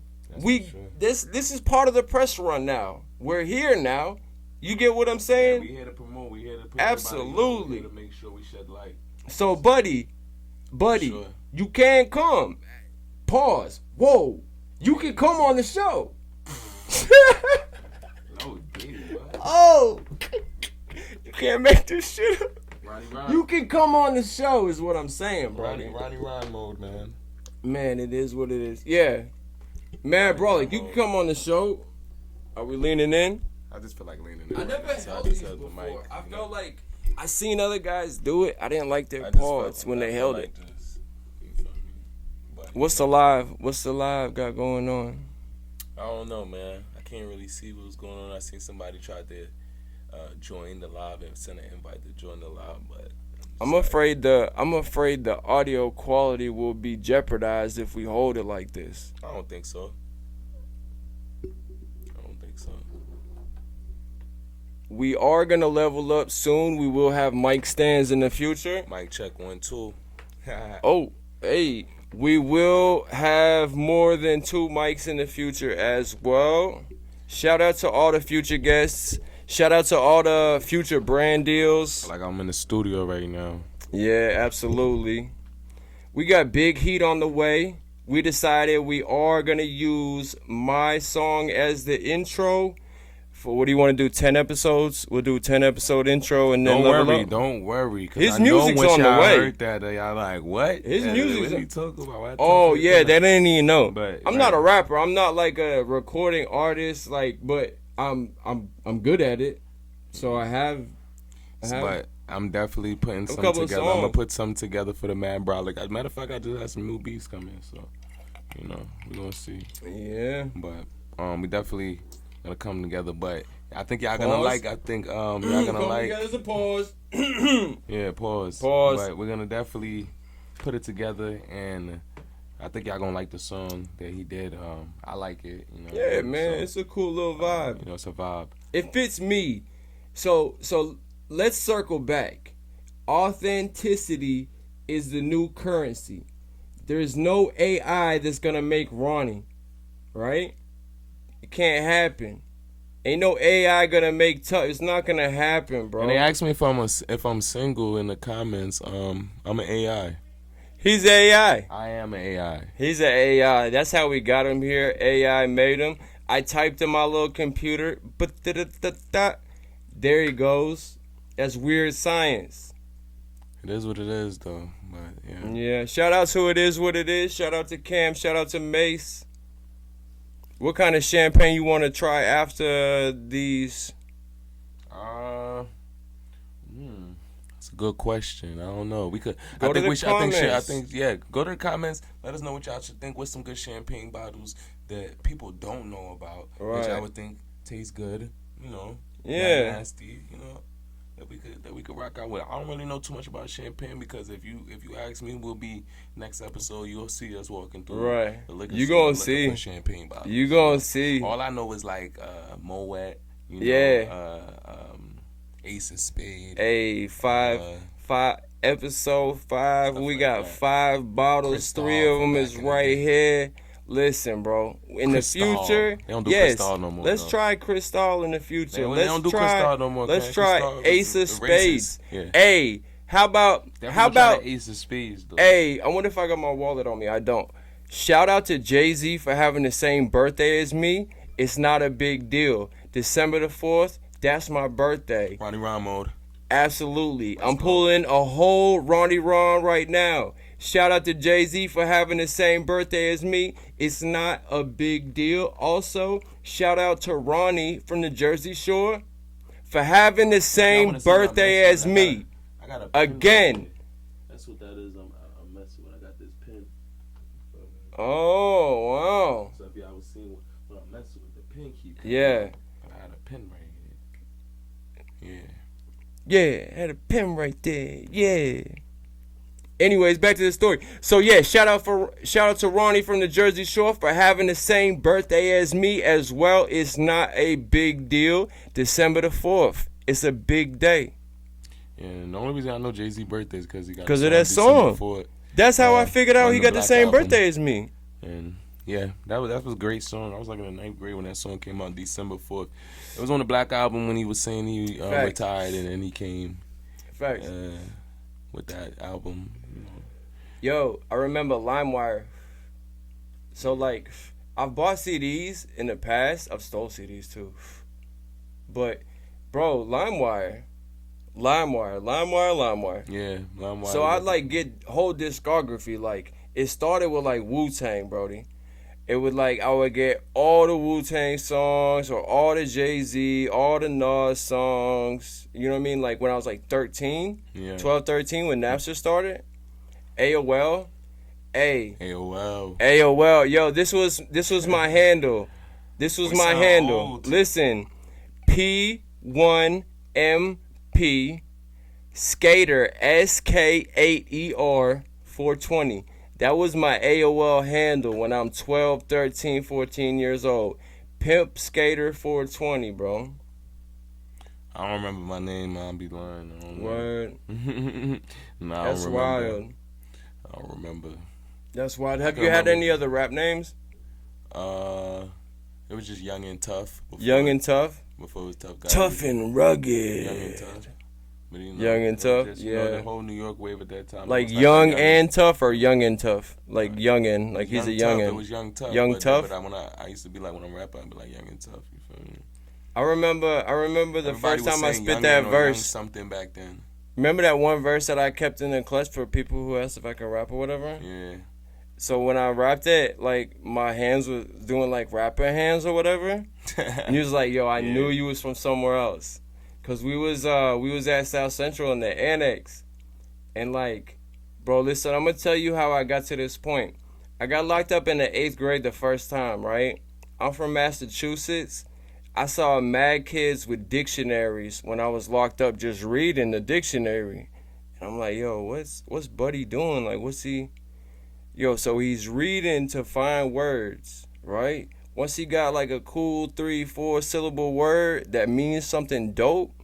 This is part of the press run now. We're here now. You get what I'm saying? Yeah, we here to promote. We here to put absolutely. Here to make sure we shed light. So, buddy, sure. You can come. Pause. Whoa, you can come on the show. Oh, you can't make this shit up. Ronnie. You can come on the show, is what I'm saying, bro. Ronnie mode, man. Man, it is what it is. Yeah. Mad Brolic, you can come on the show. Are we leaning in? I just feel like leaning in. I never held these before. I felt like I seen other guys do it. I didn't like their parts when they held it. What's the live got going on? I don't know, man. I can't really see what's going on. I seen somebody try to join the live and send an invite to join the live, but I'm afraid the audio quality will be jeopardized if we hold it like this. I don't think so. We are gonna level up soon. We will have mic stands in the future. Mic check 1 2. Oh, hey. We will have more than 2 mics in the future as well. Shout out to all the future guests. Shout out to all the future brand deals. Like I'm in the studio right now. Yeah, absolutely. We got big heat on the way. We decided we are going to use my song as the intro. For what do you want to do? 10 episodes? We'll do 10 episode intro and then Don't worry. His music's on the way. Heard that, y'all like, what? His music's what he talking about? Oh yeah, they didn't even know. But I'm not a rapper. I'm not like a recording artist. Like, but I'm good at it. So I have. But I'm definitely putting something together. I'm gonna put something together for the Mad Brolic. As a matter of fact, I just had some new beats coming, so we're gonna see. Yeah. But we definitely gonna come together. But I think y'all gonna like. I think y'all gonna like. There's a pause. Yeah, pause. But we're gonna definitely put it together, and I think y'all gonna like the song that he did. I like it. Yeah, man, it's a cool little vibe. It's a vibe. It fits me. So let's circle back. Authenticity is the new currency. There's no AI that's gonna make Ronnie, right? It can't happen. Ain't no AI gonna make Tuff. It's not gonna happen, bro. And they asked me if I'm single in the comments. I'm an AI. He's AI. I am an AI. He's an AI. That's how we got him here. AI made him. I typed in my little computer. But there he goes. That's weird science. It is what it is, though. But yeah. Yeah. Shout out to It Is What It Is. Shout out to Cam. Shout out to Mace. What kind of champagne you want to try after these? That's a good question. I don't know. We could. Go to the comments. Go to the comments. Let us know what y'all should think. What's some good champagne bottles that people don't know about, which I would think taste good. You know. Yeah. Not nasty. You know. That we could rock out with. I don't really know too much about champagne because if you ask me, we'll be next episode. You'll see us walking through the liquor You store gonna see champagne bottles. You gonna see. All I know is like Moet. Ace of Spade. Hey, episode 5. We got 5 bottles. Cristal 3 of them from is back in the right day. here. Listen, bro. In Cristal. the future, They don't do yes, Cristal no more, let's though. try Cristal in the future. They Let's don't do try, Cristal no more. Let's man. try Cristal Ace of is Spades. racist. Yeah. Hey, how about Ace of Spades, though? Hey, I wonder if I got my wallet on me. I don't. Shout out to Jay-Z for having the same birthday as me. It's not a big deal. December the 4th, that's my birthday. Ronnie Ron mode. Absolutely. I'm pulling a whole Ronnie Ron right now. Shout out to Jay-Z for having the same birthday as me. It's not a big deal. Also, shout out to Ronnie from the Jersey Shore for having the same birthday as me. I got a Again. That's what that is. I'm messing with. I got this pin. Oh, wow. So if y'all was seeing what I'm messing with, the pin keep. Yeah. I had a pin right here. Yeah. Yeah, had a pen right there. Yeah. Anyways, back to the story. So yeah, shout out to Ronnie from the Jersey Shore for having the same birthday as me as well. It's not a big deal. December the 4th. It's a big day. Yeah, and the only reason I know Jay-Z's birthday is because he got of that song. That's how I figured out on he the got the Black same album. birthday as me. And yeah, that was a great song. I was like in the 9th grade when that song came out, December 4th. It was on the Black album when he was saying he retired, and then he came Facts. with that album. You know. Yo, I remember LimeWire. So like, I've bought CDs in the past. I've stole CDs too. But, bro, LimeWire. Yeah, LimeWire. So I like get whole discography. Like, it started with like Wu-Tang, Brody. It would like, I would get all the Wu-Tang songs or all the Jay-Z, all the Nas songs. You know what I mean? Like when I was like 13, 12, 13, when Napster started. AOL. AOL. Yo, this was my handle. This was my handle. Old. Listen, P1MP Skater SK8ER 420. That was my AOL handle when I'm 12, 13, 14 years old. Pimp Skater 420, bro. I don't remember my name. I'll be lying. I don't Word. Nah, That's wild. I don't remember. That's wild. Have you had any other rap names? It was just Young and Tough. Young and Tough? Before it was Tough Guy. Tough and rugged. Young and Tough. But, you know, Young and Tough, just, yeah. You know, the whole New York wave at that time. Like young and tough or young and tough? Like youngin', like he's a youngin'. youngin'. It was Young Tough. Young Tough? But when I used to be like, when I'm rapping, I'd be like Young and Tough. You feel me? I remember the Everybody first was time I saying spit Youngin' that or verse. Young something back then. Remember that one verse that I kept in the clutch for people who asked if I could rap or whatever? Yeah. So when I rapped it, like my hands was doing like rapper hands or whatever. And he was like, yo, I knew you was from somewhere else. Cause we was at South Central in the annex. And like, bro, listen, I'm gonna tell you how I got to this point. I got locked up in the 8th grade the first time, right? I'm from Massachusetts. I saw mad kids with dictionaries when I was locked up just reading the dictionary. And I'm like, yo, what's Buddy doing? Like, what's he? Yo, so he's reading to find words, right? Once he got like a cool 3-4 syllable word that means something dope,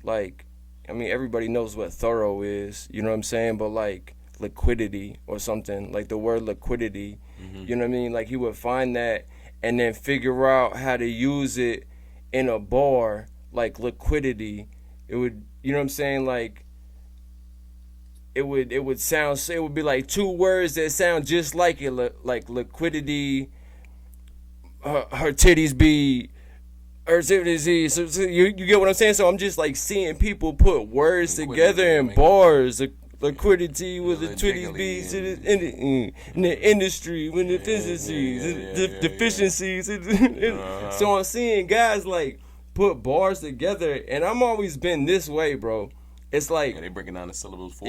like, I mean, everybody knows what thorough is, you know what I'm saying? But like liquidity or something, like the word liquidity. You know what I mean? Like he would find that and then figure out how to use it in a bar, like liquidity. It would, you know what I'm saying? Like it would be like two words that sound just like it, like liquidity. Her titties be. So you get what I'm saying? So I'm just like seeing people put words together in bars. Liquidity with the titties bees in the industry with the deficiencies. So I'm seeing guys like put bars together, and I'm always been this way, bro. It's like they breaking down the syllables.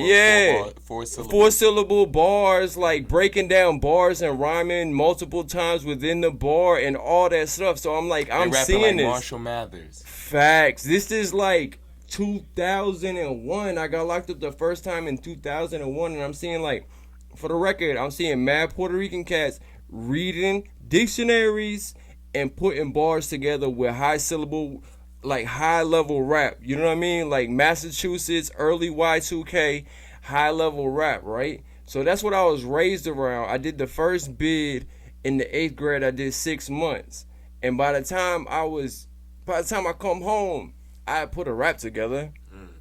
Four syllable bars, like breaking down bars and rhyming multiple times within the bar and all that stuff. So I'm like, I'm seeing like this. Marshall Mathers. Facts. This is like 2001. I got locked up the first time in 2001, and I'm seeing, like, for the record, I'm seeing mad Puerto Rican cats reading dictionaries and putting bars together with high syllable, like high level rap. You know what I mean? Like Massachusetts, early Y2K, high level rap, right? So that's what I was raised around. I did the first bid in the 8th grade. I did 6 months, and by the time I come home, I put a rap together.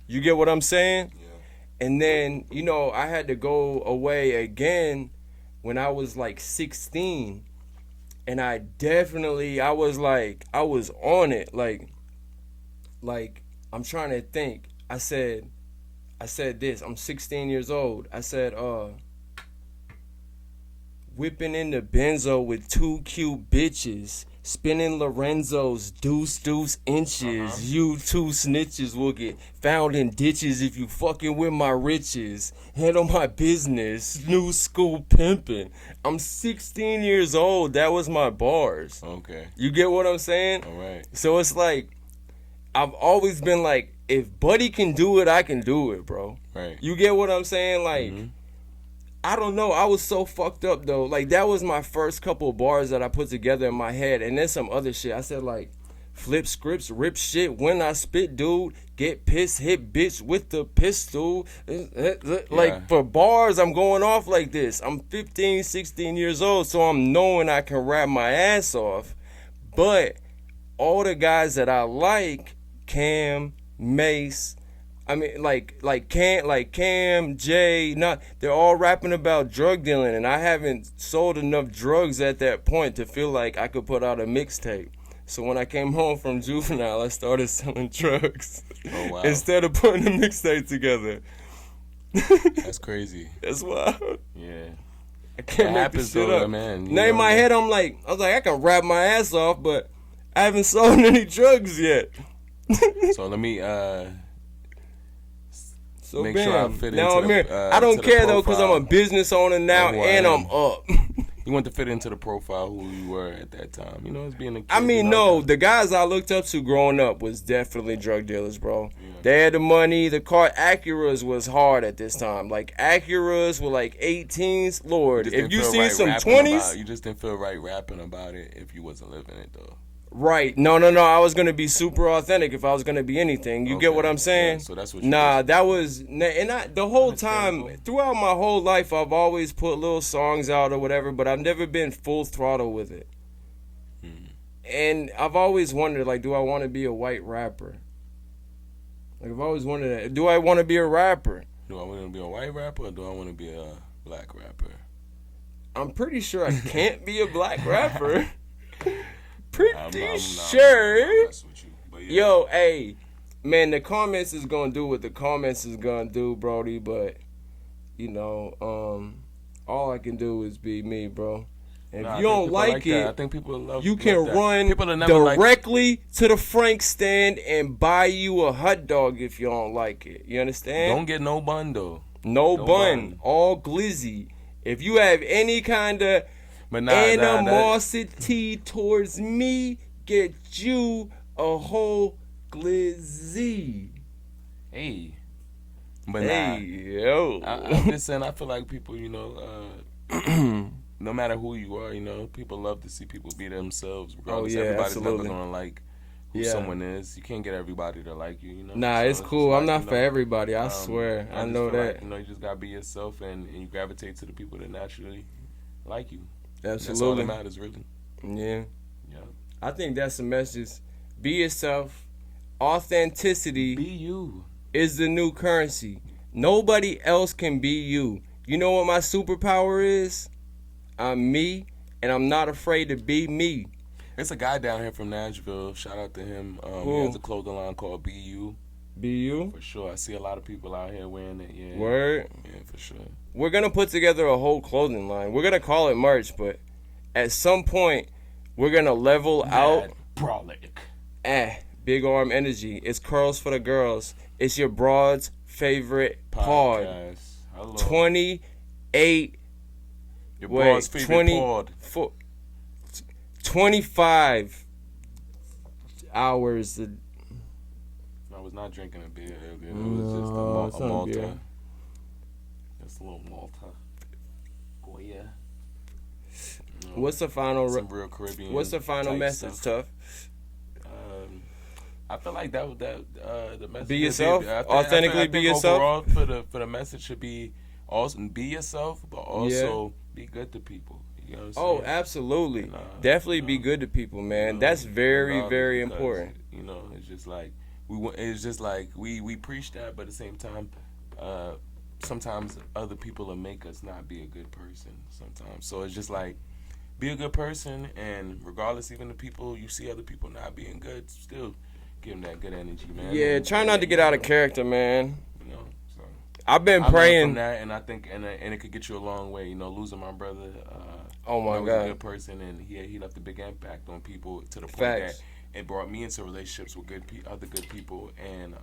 You get what I'm saying? Yeah. And then, you know, I had to go away again when I was like 16. And I was on it. Like, I'm trying to think. I said this. I'm 16 years old. I said, whipping in the Benzo with 2 cute bitches. Spinning Lorenzo's deuce inches. You 2 snitches will get found in ditches if you fucking with my riches. Handle my business. New school pimping. I'm 16 years old. That was my bars. Okay. You get what I'm saying? All right. So it's like, I've always been like, if Buddy can do it, I can do it, bro. Right. You get what I'm saying? Like, I don't know. I was so fucked up, though. Like, that was my first couple of bars that I put together in my head. And then some other shit. I said, like, flip scripts, rip shit when I spit, dude. Get pissed, hit bitch with the pistol. Like, for bars, I'm going off like this. I'm 15, 16 years old, so I'm knowing I can rap my ass off. But all the guys that I like, Cam, Mace, I mean, like Cam, Jay, they're all rapping about drug dealing, and I haven't sold enough drugs at that point to feel like I could put out a mixtape. So when I came home from juvenile, I started selling drugs. Oh, wow. Instead of putting a mixtape together. That's crazy. That's wild. Yeah. I can't make this shit up. Man. Now in my head, I was like, I can rap my ass off, but I haven't sold any drugs yet. So let me so make bam. sure I fit now into I don't care though, because I'm a business owner now and I'm up. You want to fit into the profile who you were at that time. You know, as being a kid. I mean, no, the guys I looked up to growing up was definitely drug dealers, bro. Yeah. They had the money. The car Acuras was hard at this time. Like, Acuras were like 18s. Lord, if you see some 20s. You just didn't feel right rapping about it if you wasn't living it, though. Right. No. I was going to be super authentic if I was going to be anything. You get what I'm saying? Yeah, so that's what that was... And the whole time, throughout my whole life, I've always put little songs out or whatever, but I've never been full throttle with it. And I've always wondered, like, do I want to be a white rapper? Like, I've always wondered that. Do I want to be a rapper? Do I want to be a white rapper or do I want to be a black rapper? I'm pretty sure I can't be a black rapper. Pretty sure. Yo, hey, man, the comments is gonna do what the comments is gonna do, Brody. But you know, all I can do is be me, bro. And if you don't like it, I think people love. You can run directly to the Frank stand and buy you a hot dog if you don't like it. You understand? Don't get no bun though. No bun, all glizzy. If you have any kind of animosity towards me, get you a whole glizzy. Hey. But yo. I'm just saying, I feel like people, you know, no matter who you are, you know, people love to see people be themselves. Regardless, everybody's never gonna like who someone is. You can't get everybody to like you, you know. Nah, so it's cool. like, I'm not for everybody. I swear. I know that. Like, you just gotta be yourself, and you gravitate to the people that naturally like you. Absolutely. That's all that matters, really. Yeah. Yeah. I think that's the message. Be yourself. Authenticity. Be you. Is the new currency. Nobody else can be you. You know what my superpower is? I'm me, and I'm not afraid to be me. There's a guy down here from Nashville. Shout out to him. He has a clothing line called Be You. Be You? For sure. I see a lot of people out here wearing it. Yeah. Word? Yeah, for sure. We're going to put together a whole clothing line. We're going to call it merch, but at some point, we're going to level out. Brolic. Big arm energy. It's curls for the girls. It's your broad's favorite pod. 28. Your broad's favorite pod. 25 hours. I was not drinking a beer earlier. It was just a Malta. Just a little Malta. Goya. What's the final? Some real Caribbean. What's the final message, stuff. Tuff? I feel like that the message. Be yourself. Authentically I think be yourself. Overall, for the message should be also be yourself, but also be good to people. You know what I'm saying? Absolutely. Definitely be good to people, man. That's very, very important. You know, it's just like we preach that, but at the same time, sometimes other people will make us not be a good person. Sometimes, so it's just like be a good person, and regardless, even the people you see other people not being good, still give them that good energy, man. Yeah, try not to get out of character, man. You know, so I've been praying from that, and I think and it could get you a long way. You know, losing my brother. Oh my God, he was a good person, and he left a big impact on people to the point that it brought me into relationships with other good people, and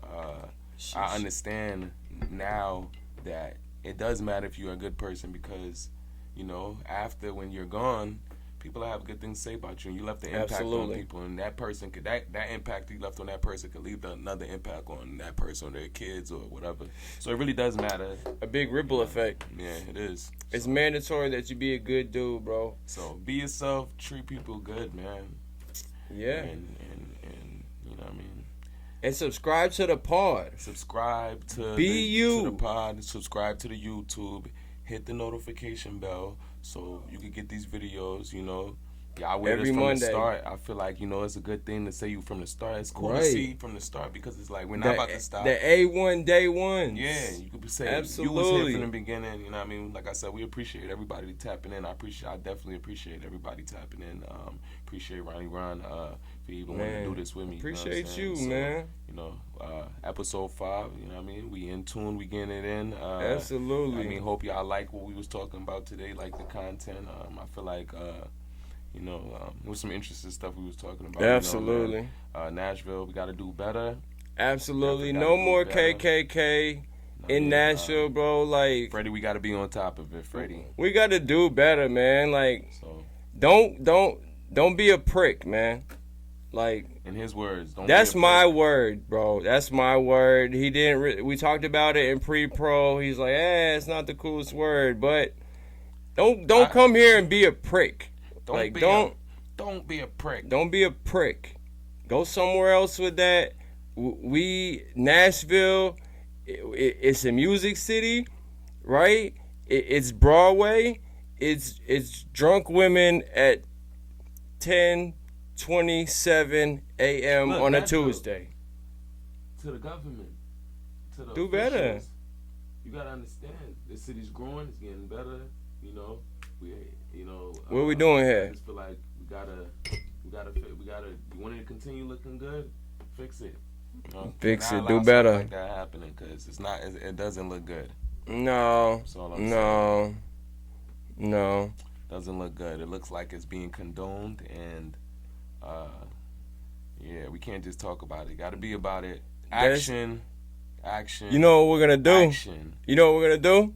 I understand now that it does matter if you're a good person, because you know after when you're gone, people have good things to say about you, and you left the impact on people, and that person could that impact you left on that person could leave another impact on that person or their kids or whatever. So it really does matter. A big ripple effect. Yeah, it is. It's mandatory that you be a good dude, bro. So be yourself, treat people good, man. Yeah. And you know what I mean. And subscribe to the pod. Subscribe to to the pod. Subscribe to the YouTube. Hit the notification bell so you can get these videos, you know. Y'all with us from the start. I feel like, you know, it's a good thing to say you from the start. It's cool to see from the start, because it's like we're not about to stop. The A1 day one. Yeah, you could say absolutely. You was here from the beginning, you know what I mean? Like I said, we appreciate everybody tapping in. I definitely appreciate everybody tapping in. Appreciate Ron for even wanting to do this with me. Appreciate you, so, man. You know, episode 5, you know what I mean? We in tune, we getting it in. Absolutely. I mean, hope y'all like what we was talking about today, like the content. I feel like you know, there was some interesting stuff we was talking about. Absolutely. You know, Nashville, we got to do better. Absolutely. No more KKK in Nashville, bro. Like Freddie, we got to be on top of it, Freddie. We got to do better, man. Like, don't be a prick, man. Like, in his words, that's my word, bro. That's my word. He didn't. We talked about it in pre-pro. He's like, it's not the coolest word, but don't come here and be a prick. Don't be a prick. Don't be a prick. Go somewhere else with that. Nashville, it's a music city, right? It's Broadway. It's drunk women at 10:27 a.m. on a Tuesday. To the government. To the do better. You gotta understand, the city's growing. It's getting better. You know, what are we doing here? I just feel like we gotta. You want it to continue looking good? Fix it. You know? Fix it. Do better. Like that happening, because it's not. It doesn't look good. No. That's all I'm saying. No. Doesn't look good. It looks like it's being condoned, and yeah, we can't just talk about it. Got to be about it. Action. You know what we're gonna do? Action. You know what we're gonna do?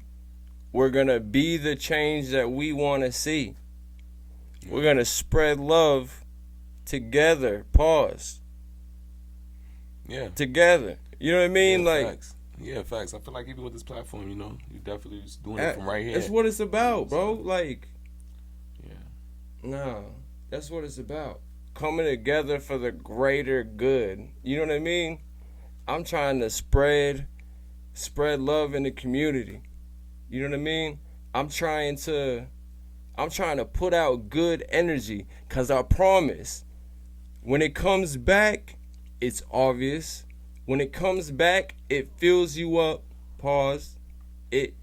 We're going to be the change that we want to see. Yeah. We're going to spread love together. Pause. Yeah. Together. You know what I mean? Yeah, like, facts. Yeah, facts. I feel like even with this platform, you know, you definitely just doing it from right here. That's what it's about, bro. Like, yeah. no, that's what it's about. coming together for the greater good. You know what I mean? I'm trying to spread love in the community. You know what I mean? I'm trying to put out good energy, cause I promise, when it comes back, it's obvious. When it comes back, it fills you up. Pause. It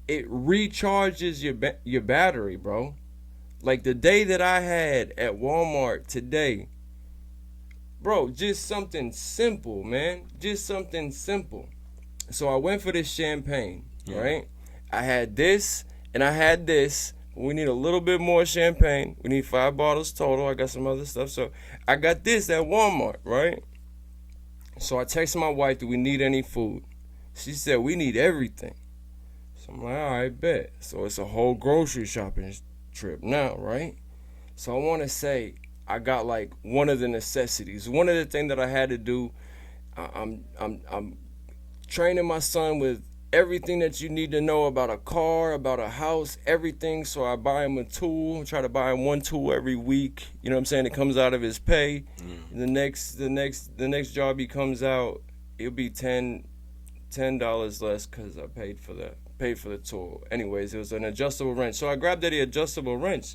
recharges your battery, bro. Like the day that I had at Walmart today, bro, just something simple, man. Just something simple. So I went for this champagne, right? I had this and I had this. We need a little bit more champagne. We need 5 bottles total. I got some other stuff. So I got this at Walmart, right? So I texted my wife, do we need any food? She said, we need everything. So I'm like, all right, bet. So it's a whole grocery shopping trip now, right? So I want to say I got like one of the necessities. One of the things that I had to do, I'm training my son with everything that you need to know about a car, about a house, everything. So I buy him a tool, try to buy him one tool every week. You know what I'm saying? It comes out of his pay. The next job he comes out, it'll be $10 less because I paid for the tool. Anyways, it was an adjustable wrench. So I grabbed the adjustable wrench.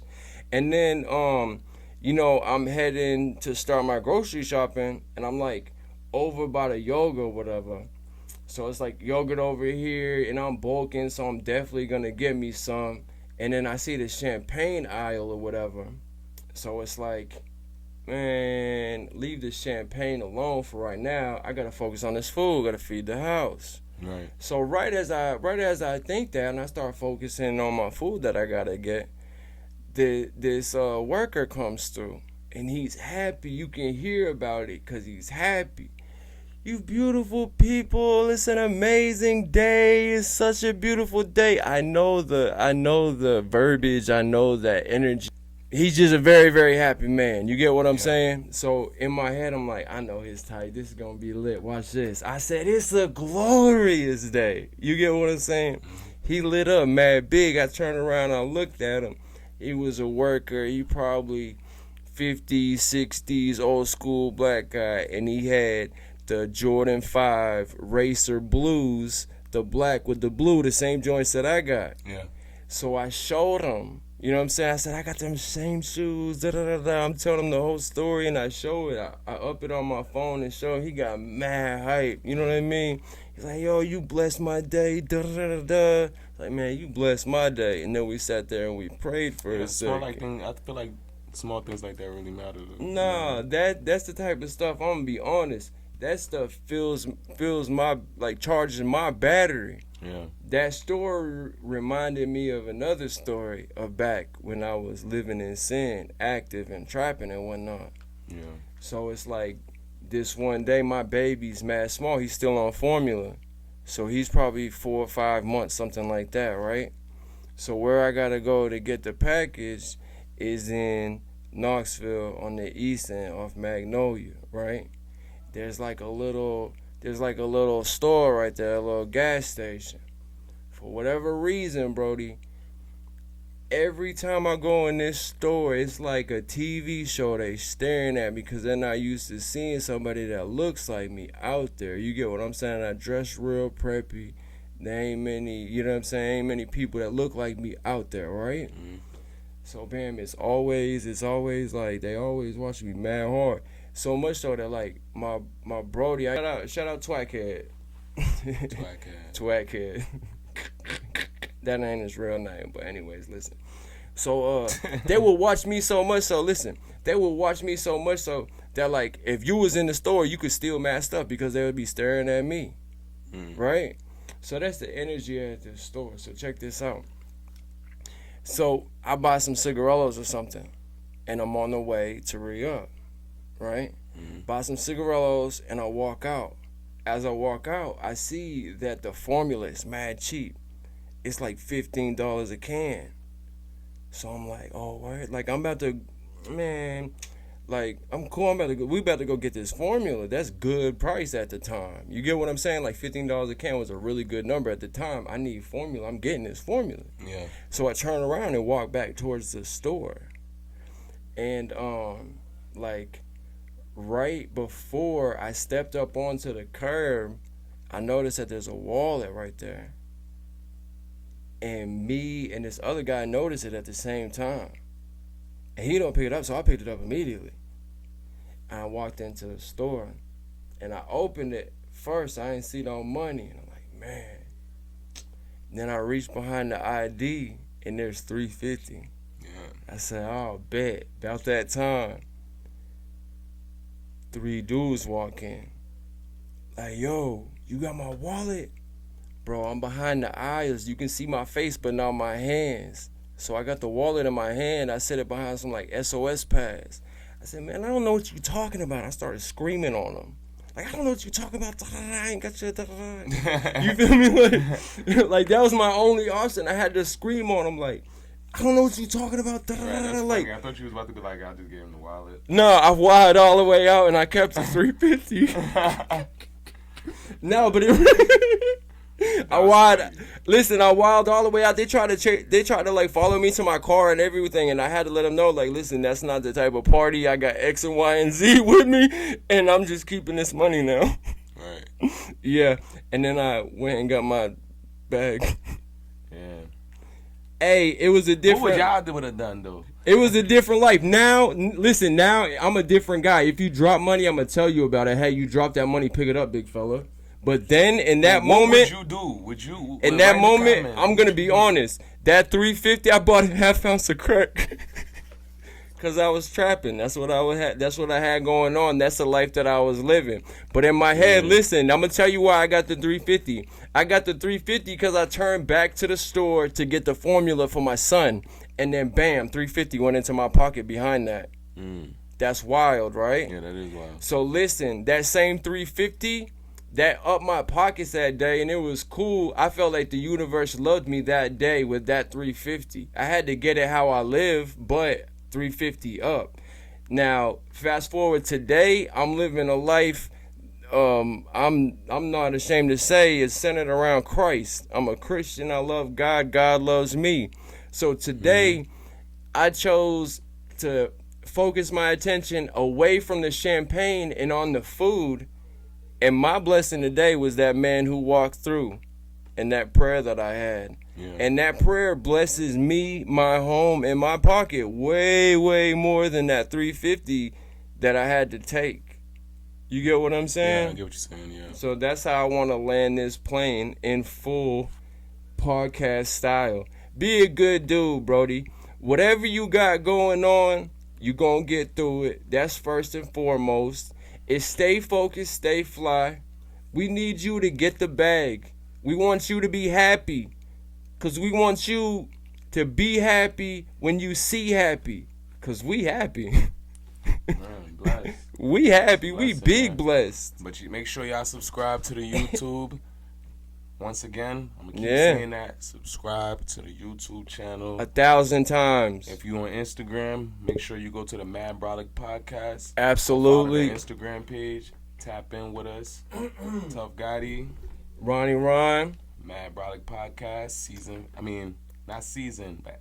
And then I'm heading to start my grocery shopping, and I'm like over by the yoga or whatever. So it's like yogurt over here, and I'm bulking, so I'm definitely gonna get me some. And then I see the champagne aisle or whatever. So it's like, man, leave the champagne alone for right now. I gotta focus on this food, gotta feed the house. Right. So right as I think that, and I start focusing on my food that I gotta get, this worker comes through, and he's happy. You can hear about it because he's happy. You beautiful people, it's an amazing day. It's such a beautiful day. I know the verbiage. I know that energy. He's just a very, very happy man. You get what I'm saying? So in my head, I'm like, I know his type. This is going to be lit. Watch this. I said, it's a glorious day. You get what I'm saying? He lit up mad big. I turned around, I looked at him. He was a worker. He probably 50s, 60s, old school black guy. And he had the Jordan 5 Racer Blues, the black with the blue, the same joints that I got. Yeah. So I showed him, you know what I'm saying? I said, I got them same shoes, da-da-da-da. I'm telling him the whole story, and I show it. I up it on my phone and show him. He got mad hype, you know what I mean? He's like, yo, you blessed my day, da-da-da-da. Like, man, you blessed my day. And then we sat there and we prayed for a second. I feel like small things like that really matter. Nah, that's the type of stuff, I'm going to be honest. That stuff fills my, like, charges my battery. Yeah. That story reminded me of another story of back when I was living in sin, active and trapping and whatnot. Yeah. So it's like this one day, my baby's mad small. He's still on formula. So he's probably 4 or 5 months, something like that, right? So where I got to go to get the package is in Knoxville on the east end off Magnolia, right? There's like a little store right there, a little gas station. For whatever reason, Brody, every time I go in this store, it's like a TV show they staring at me because they're not used to seeing somebody that looks like me out there. You get what I'm saying? I dress real preppy. There ain't many, you know what I'm saying? Ain't many people that look like me out there, right? Mm-hmm. So, bam, it's always like they always watch me mad hard. So much so that like my Brody, shout out Twackhead. Twackhead. That ain't his real name, but anyways, listen. So they will watch me so much so, that like if you was in the store, you could steal mad stuff because they would be staring at me. Right? So that's the energy at the store. So check this out. So I buy some cigarillos or something, and I'm on the way to re-up. Right? Buy some cigarillos and I walk out. As I walk out, I see that the formula is mad cheap. It's like $15 a can. So I'm like, oh, what? Like, I'm about to, man, like, I'm cool. We about to go get this formula. That's good price at the time. You get what I'm saying? Like, $15 a can was a really good number at the time. I need formula. I'm getting this formula. Yeah. So I turn around and walk back towards the store. And, like right before I stepped up onto the curb, I noticed that there's a wallet right there. And me and this other guy noticed it at the same time. And he don't pick it up, so I picked it up immediately. And I walked into the store and I opened it first. I didn't see no money. And I'm like, man. And then I reached behind the ID and there's $350. Yeah. I said, oh, bet. About that time, 3 dudes walk in. Like, yo, you got my wallet? Bro, I'm behind the aisles. You can see my face, but not my hands. So I got the wallet in my hand. I set it behind some, like, SOS pads. I said, man, I don't know what you're talking about. I started screaming on them. Like, I don't know what you're talking about. I ain't got your... You feel me? Like, that was my only option. I had to scream on them, like, I don't know what you're talking about. Right, like, I thought you was about to be like, I just gave him the wallet. No, I wired all the way out and I kept the $350. No, but I wired all the way out. They tried to like follow me to my car and everything, and I had to let them know, like, listen, that's not the type of party. I got X and Y and Z with me, and I'm just keeping this money now. Right. Yeah, and then I went and got my bag. Yeah. Hey, it was a different... What would y'all would have done, though? It was a different life. Now, listen, now I'm a different guy. If you drop money, I'm going to tell you about it. Hey, you drop that money, pick it up, big fella. But then, in that moment... What would you do? Would you... In that moment, I'm going to be honest. That $350, I bought a half ounce of crack. Because I was trapping. That's what I had going on. That's the life that I was living. But in my head, listen, I'm going to tell you why I got the $350. I got the $350 because I turned back to the store to get the formula for my son. And then, bam, $350 went into my pocket behind that. That's wild, right? Yeah, that is wild. So, listen, that same $350, that upped my pockets that day, and it was cool. I felt like the universe loved me that day with that $350. I had to get it how I live, but... $350 up. Now, fast forward today, I'm living a life I'm not ashamed to say is centered around Christ. I'm a Christian. I love God. God loves me. So today, I chose to focus my attention away from the champagne and on the food. And my blessing today was that man who walked through and that prayer that I had. Yeah. And that prayer blesses me, my home, and my pocket way, way more than that $350 that I had to take. You get what I'm saying? Yeah, I get what you're saying, yeah. So that's how I want to land this plane in full podcast style. Be a good dude, Brody. Whatever you got going on, you going to get through it. That's first and foremost. Is stay focused, stay fly. We need you to get the bag. We want you to be happy. Because we want you to be happy when you see happy. Because we happy. Man, blessed. We happy. We big man. Blessed. But you make sure y'all subscribe to the YouTube. Once again, I'm going to keep saying that. Subscribe to the YouTube channel. 1,000 times. If you on Instagram, make sure you go to the Mad Brolic Podcast. Absolutely. Follow the Instagram page. Tap in with us. Tuff Gotti. Ronnie Rhyme. Mad Brolic Podcast,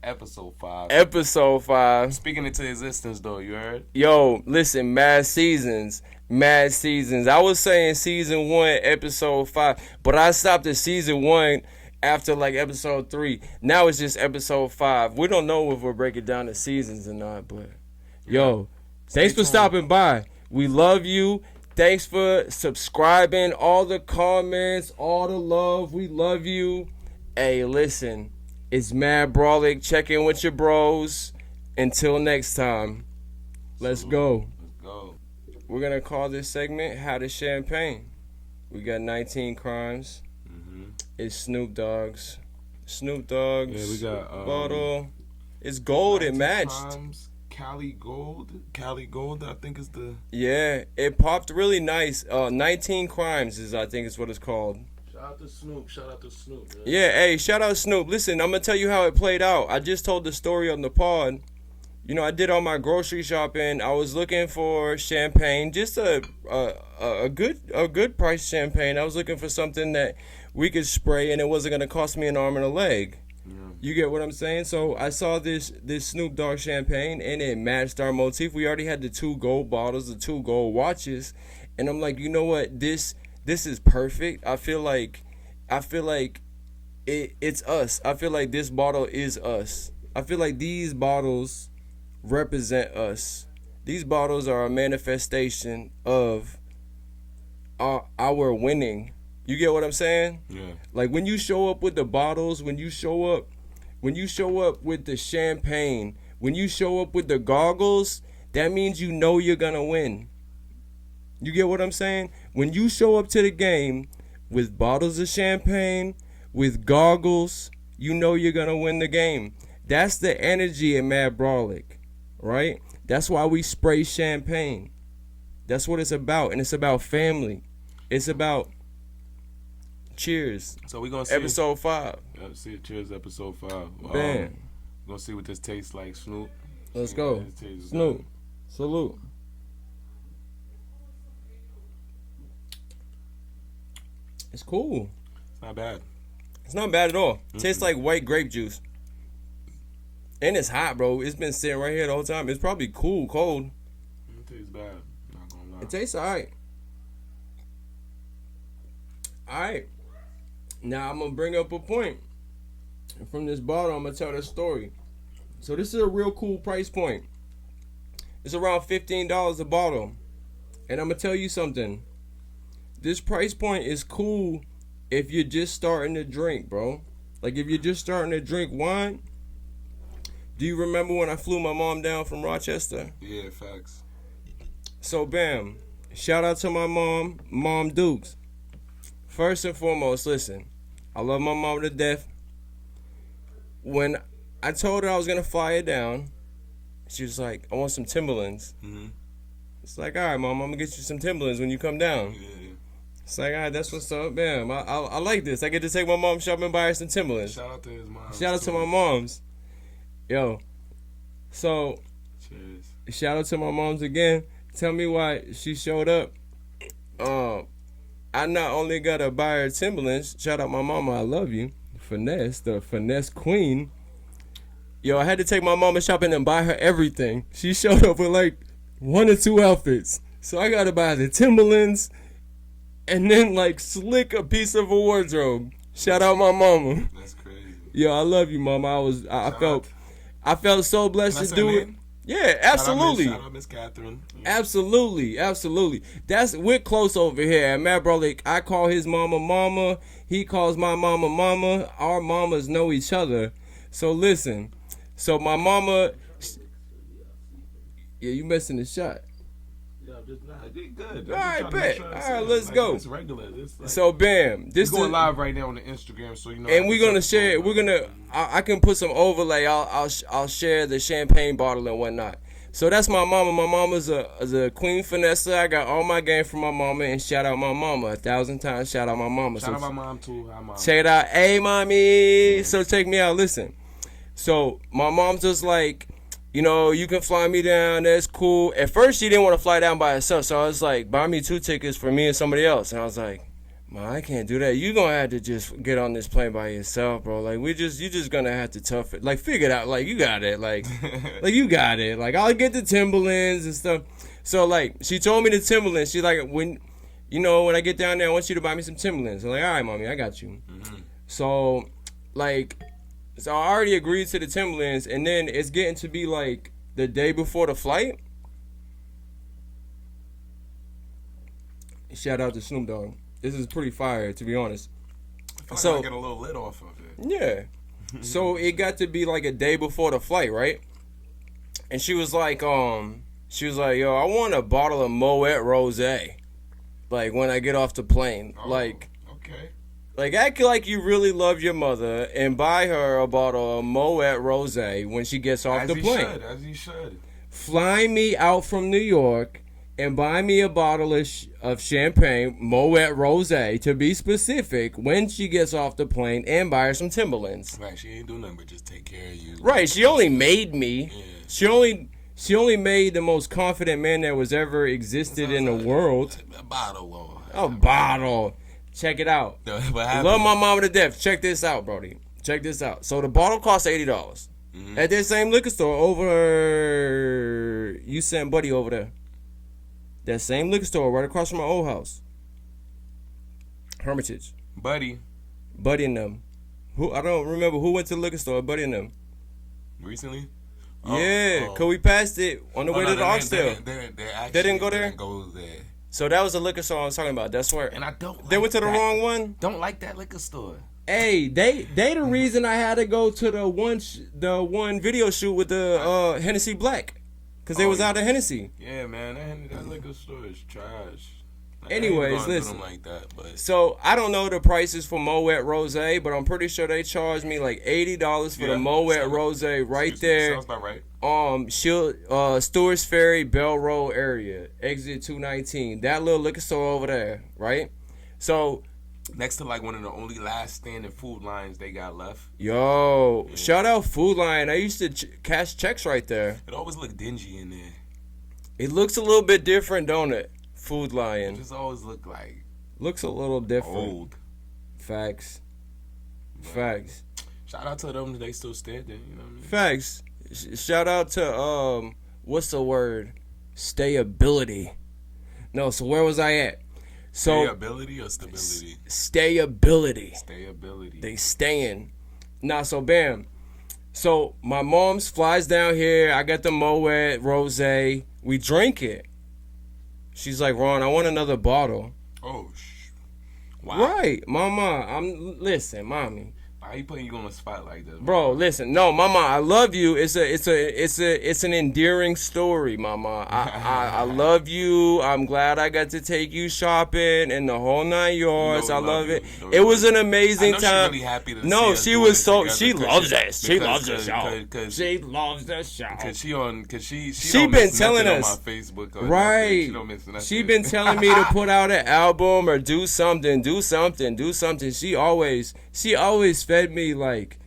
episode 5. Episode 5. Speaking into existence, though, you heard? Yo, listen, mad seasons. I was saying season 1, episode 5, but I stopped at season 1 after like episode 3. Now it's just episode 5. We don't know if we'll break it down to seasons or not, but yo, thanks for stopping by. We love you. Thanks for subscribing, all the comments, all the love. We love you. Hey, listen, it's Mad Brolic. Check in with your bros. Until next time, let's go. Let's go. We're going to call this segment How to Champagne. We got 19 crimes. It's Snoop Dogg's. Yeah, we got bottle. It's gold. It matched. Crimes. Cali Gold, I think is the... Yeah, it popped really nice. 19 Crimes is, I think is what it's called. Shout out to Snoop. Man. Yeah, hey, shout out Snoop. Listen, I'm going to tell you how it played out. I just told the story on the pod. You know, I did all my grocery shopping. I was looking for champagne, just a good price champagne. I was looking for something that we could spray and it wasn't going to cost me an arm and a leg. Yeah. You get what I'm saying? So I saw this Snoop Dogg champagne, and it matched our motif. We already had the 2 gold bottles, the 2 gold watches, and I'm like, you know what? This is perfect. I feel like it's us. I feel like this bottle is us. I feel like these bottles represent us. These bottles are a manifestation of our winning. You get what I'm saying? Yeah. Like when you show up with the bottles, when you show up with the champagne, when you show up with the goggles, that means you know you're gonna win. You get what I'm saying? When you show up to the game with bottles of champagne, with goggles, you know you're gonna win the game. That's the energy in Mad Brolic, right? That's why we spray champagne. That's what it's about, and it's about family. It's about cheers. So we're gonna see episode 5. Yeah, see, cheers, episode 5. Bam. We're gonna see what this tastes like, Snoop. Let's go. Snoop. Salute. It's cool. It's not bad. It's not bad at all. It tastes like white grape juice. And it's hot, bro. It's been sitting right here the whole time. It's probably cold. It tastes bad. Not gonna lie. It tastes alright. Alright. Now I'm gonna bring up a point. And from this bottle, I'm gonna tell the story. So this is a real cool price point. It's around $15 a bottle. And I'm gonna tell you something. This price point is cool if you're just starting to drink, bro. Like if you're just starting to drink wine. Do you remember when I flew my mom down from Rochester? Yeah, facts. So bam. Shout out to my mom, Mom Dukes. First and foremost, listen. I love my mom to death. When I told her I was gonna fly her down, she was like, I want some Timberlands. Mm-hmm. It's like, all right, Mom, I'm gonna get you some Timberlands when you come down. Yeah. It's like, all right, that's what's up. Bam, I like this. I get to take my mom shopping and buy her some Timberlands. Shout out to his mom. Shout out to my moms. Yo, so cheers. shout out to my moms again. Tell me why she showed up. I not only got to buy her Timberlands. Shout out my mama, I love you. Finesse, the finesse queen. Yo, I had to take my mama shopping and buy her everything. She showed up with like 1 or 2 outfits. So I got to buy the Timberlands and then like slick a piece of a wardrobe. Shout out my mama. That's crazy. Yo, I love you, mama. I felt so blessed to do it. Yeah, absolutely. Shout out Miss Catherine. Yeah. Absolutely. We're close over here at Matt Brolic. I call his mama mama. He calls my mama mama. Our mamas know each other. So listen. So my mama. Yeah, you missing the shot. Yeah, just not good. All right, bet. All right, let's go. It's regular. It's like, so bam, this we're going is live right now on the Instagram, so you know. and we're gonna share it. We're gonna. I can put some overlay. I'll share the champagne bottle and whatnot. So that's my mama. My mama's a queen finesse. I got all my game from my mama, and shout out my mama 1,000 times. Shout out my mama. Shout out my mom too. Hi, mom. Check it out, hey mommy. So check me out. Listen. So my mom's just like, you know, you can fly me down. That's cool. At first, she didn't want to fly down by herself, so I was like, buy me 2 tickets for me and somebody else. And I was like, man, I can't do that. You gonna have to just get on this plane by yourself, bro. Like you just gonna have to tough it. Like figure it out. Like you got it. Like you got it. Like I'll get the Timberlands and stuff. So like she told me the Timberlands. She like when I get down there, I want you to buy me some Timberlands. I'm like, all right, mommy, I got you. Mm-hmm. So I already agreed to the Timberlands, and then it's getting to be like the day before the flight. Shout out to Snoop Dogg. This is pretty fire, to be honest. I feel like I get a little lit off of it. Yeah. So it got to be like a day before the flight, right? And she was like, yo, I want a bottle of Moet Rosé. Like when I get off the plane. Oh, like, okay. Like act like you really love your mother and buy her a bottle of Moet Rosé when she gets off the plane. As you should. Fly me out from New York and buy me a bottle of champagne, Moet Rosé, to be specific, when she gets off the plane, and buy her some Timberlands. Right, she ain't doing nothing but just take care of you. Right, she only made me. Yeah. She only made the most confident man that was ever existed in the world. A bottle. A bottle. Check it out. Love my mama to death. Check this out, Brody. check this out. So the bottle costs $80. Mm-hmm. At that same liquor store over, you sent Buddy over there. That same liquor store right across from my old house. Hermitage. Buddy and them. Who I don't remember who went to the liquor store. Buddy and them. recently. Yeah, cause we passed it on the way to the Oxtail. They didn't go there? Didn't go there. So that was the liquor store I was talking about. That's where. And I don't. They like went to the that. wrong one. Don't like that liquor store. Hey, they the reason I had to go to the one video shoot with the Hennessy Black, cause they was out of Hennessy. Yeah, man, that liquor store is trash. Like, Anyways, I listen. like that, but So I don't know the prices for Moet Rose, but I'm pretty sure they charged me like $80 for the Moet Rose right there. Sounds about right. Stewart's Ferry, Bell Road area, exit 219. That little liquor store over there, right? So next to like one of the only last standing food lines they got left. Yo, shout out Food Line. I used to cash checks right there. It always looked dingy in there. It looks a little bit different, don't it? Food It Lion. just always looked like Looks a little different. old. Facts. But Facts. shout out to them, they still standing. You know what I mean? Facts. Shout out to what's the word? Stayability. No, so where was I at? So Stayability or stability? Stayability. Stayability. They staying. Nah, so bam. So my mom's flies down here. I got the Moet Rose. We drink it. She's like, Ron, I want another bottle. Oh, wow. Right, mama. Listen, mommy. Why are you putting you on the spot like this, Bro, listen. No, mama, I love you. It's an endearing story, mama. I love you. I'm glad I got to take you shopping and the whole 9 yards. I love it. It was an amazing time. She's really happy to see No, us she doing was this so. together She because loves this. She loves the because- show. because- She loves the show. Cause she She don't been miss telling nothing us. on my Facebook or nothing. Right. She don't miss nothing. She been telling me to put out an album or do something. She always fed me like.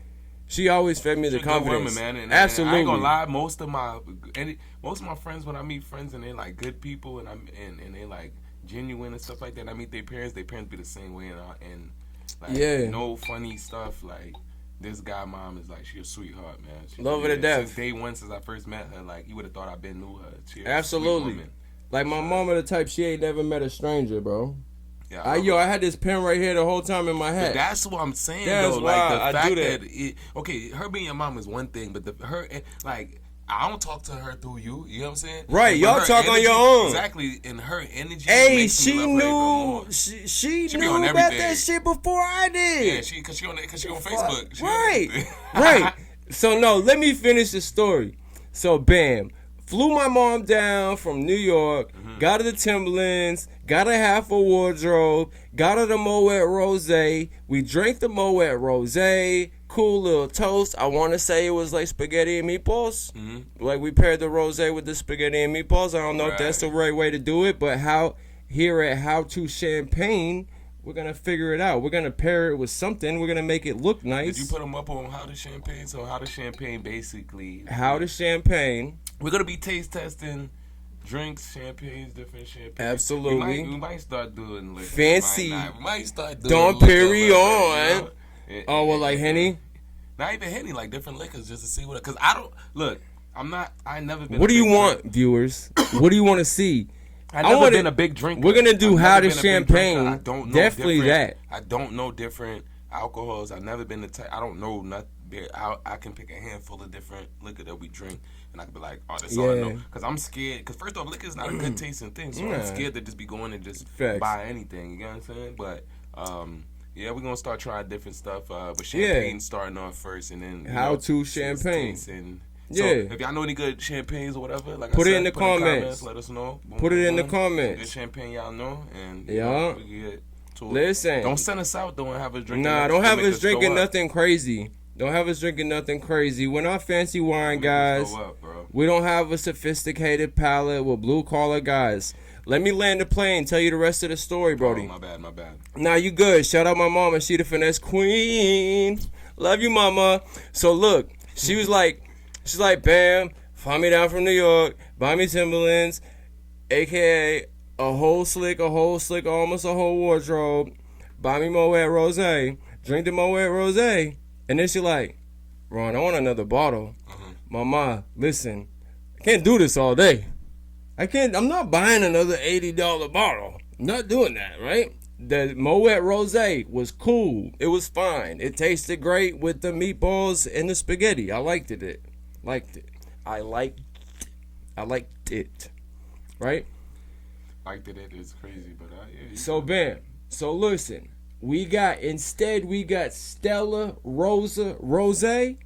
She always fed me the She's a good confidence. woman, man. And Absolutely. I ain't gonna lie. Most of my friends, when I meet friends and they like good people and they like genuine and stuff like that, I meet their parents. Their parents be the same way and like no funny stuff. Like this guy, mom is like she a sweetheart, man. She Love her to death. Since day one, since I first met her, like you would have thought I been knew her. She a Absolutely. sweet woman. Like my mama, the type she ain't never met a stranger, bro. Yeah, I had this pen right here the whole time in my But head. that's what I'm saying, That's though. why Like the I fact do that, that. okay, her being your mom is one thing, but I don't talk to her through you. You know what I'm saying? Right, But y'all her talk on energy- your own. Exactly, and her energy. Hey, makes me she love her even knew. more. She She be knew on about everything. that shit before I did. Yeah, cause she on Facebook. She on Right, everything. right. So no, let me finish the story. So bam, flew my mom down from New York, got her the Timberlands, got her half a wardrobe, got her the Moet Rose. We drank the Moet Rose. Cool little toast. I want to say it was like spaghetti and meatballs. Like we paired the rose with the spaghetti and meatballs. I don't know if that's the right way to do it, but here at How to Champagne, we're going to figure it out. We're going to pair it with something. We're going to make it look nice. Did you put them up on How to Champagne? So How to Champagne basically. How to Champagne. We're gonna be taste testing drinks, champagnes, different champagnes. Absolutely. We might start doing liquor. Fancy. We might start doing Dom liquor, Perignon. Oh, well, like Henny? Not even Henny, like different liquors, just to see what. Cause I don't look. I never been. What do you want, viewers? What do you want to see? I never been a big drinker. We're gonna do I've How never to been a big drinker. Champagne. I don't know Definitely that. I don't know different alcohols. I've never been the type. I don't know nothing. I can pick a handful of different liquor that we drink, and I can be like, oh, that's all I know. Because I'm scared. Because first off, liquor is not a good tasting thing, so I'm scared to just be going and just buy anything. You know what I'm saying? But yeah, we're gonna start trying different stuff. But champagne starting off first, and then How to Champagne. So if y'all know any good champagnes or whatever, like put I said, it in the comments. Let us know. Put it in the comments. Good champagne y'all know, and Yeah. we get to it. Listen. Don't send us out. Don't have us drinking. Nah, don't have us drinking nothing crazy. Don't have us drinking nothing crazy. We're not fancy wine guys. We don't have a sophisticated palate. We're blue collar guys. Let me land the plane. Tell you the rest of the story, Brody. Oh, my bad. Nah, you good. Shout out my mama. She the finesse queen. Love you, mama. So look, she's like, bam, fly me down from New York, buy me Timberlands, aka a whole slick, almost a whole wardrobe, buy me Moet Rose, drink the Moet Rose, And then she like, Ron, I want another bottle. Mama, listen, I can't do this all day. I'm not buying another $80 bottle. I'm not doing that, right? The Moet Rosé was cool. It was fine. It tasted great with the meatballs and the spaghetti. I liked it. I liked it. Right? Liked it is crazy, but yeah. So bam. So listen, we got Stella Rosa Rosé.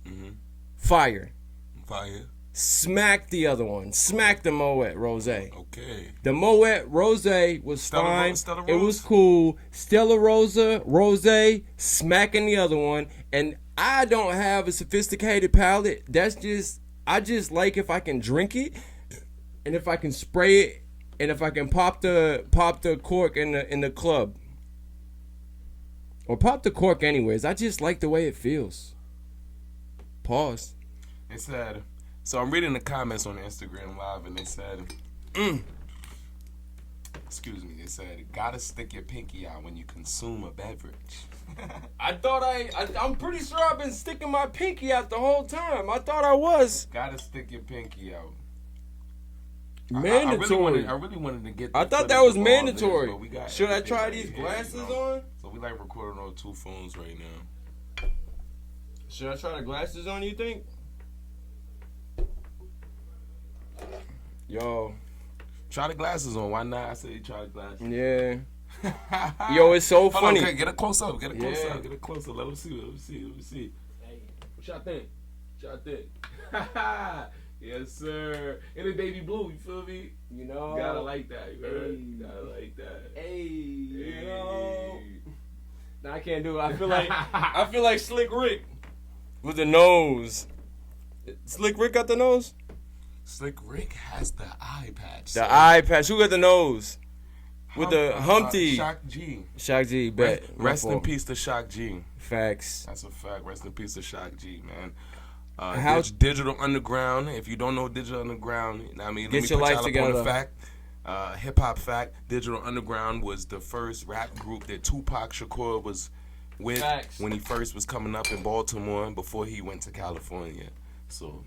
Fire. Smack the other one. Smack the Moet Rosé. Okay. The Moet Rosé was fine. Stella It was cool. Stella Rosa Rosé smacking the other one. And I don't have a sophisticated palate. I just like if I can drink it, and if I can spray it, and if I can pop the cork in the club, or pop the cork anyways. I just like the way it feels. Pause. It said. So I'm reading the comments on Instagram Live, and they said, excuse me, they said, gotta stick your pinky out when you consume a beverage. I'm pretty sure I've been sticking my pinky out the whole time. I thought I was. Gotta stick your pinky out. Mandatory. I really wanted to get. I thought that was mandatory. Should I try these glasses on? So we like recording on 2 phones right now. Should I try the glasses on, you think? Yo. Try the glasses on. Why not? I said you try the glasses. Yeah. Yo, it's so funny. Hold on, get a close up. Get a close up. Let me see. Hey, what y'all think? Yes, sir. And the baby blue, you feel me? You know. Gotta like that. You heard? Gotta like that. Hey. You know. Nah, I can't do it. I feel like Slick Rick with the nose. Slick Rick got the nose? Slick Rick has the eye patch. The eye patch. Who got the nose? With the Humpty. Shock G. Shock G, bet. Rest in peace to Shock G. Facts. That's a fact. Rest in peace to Shock G, man. Digital Underground. If you don't know Digital Underground, let me put y'all up on the fact. Hip hop fact. Digital Underground was the first rap group that Tupac Shakur was with when he first was coming up in Baltimore before he went to California. So,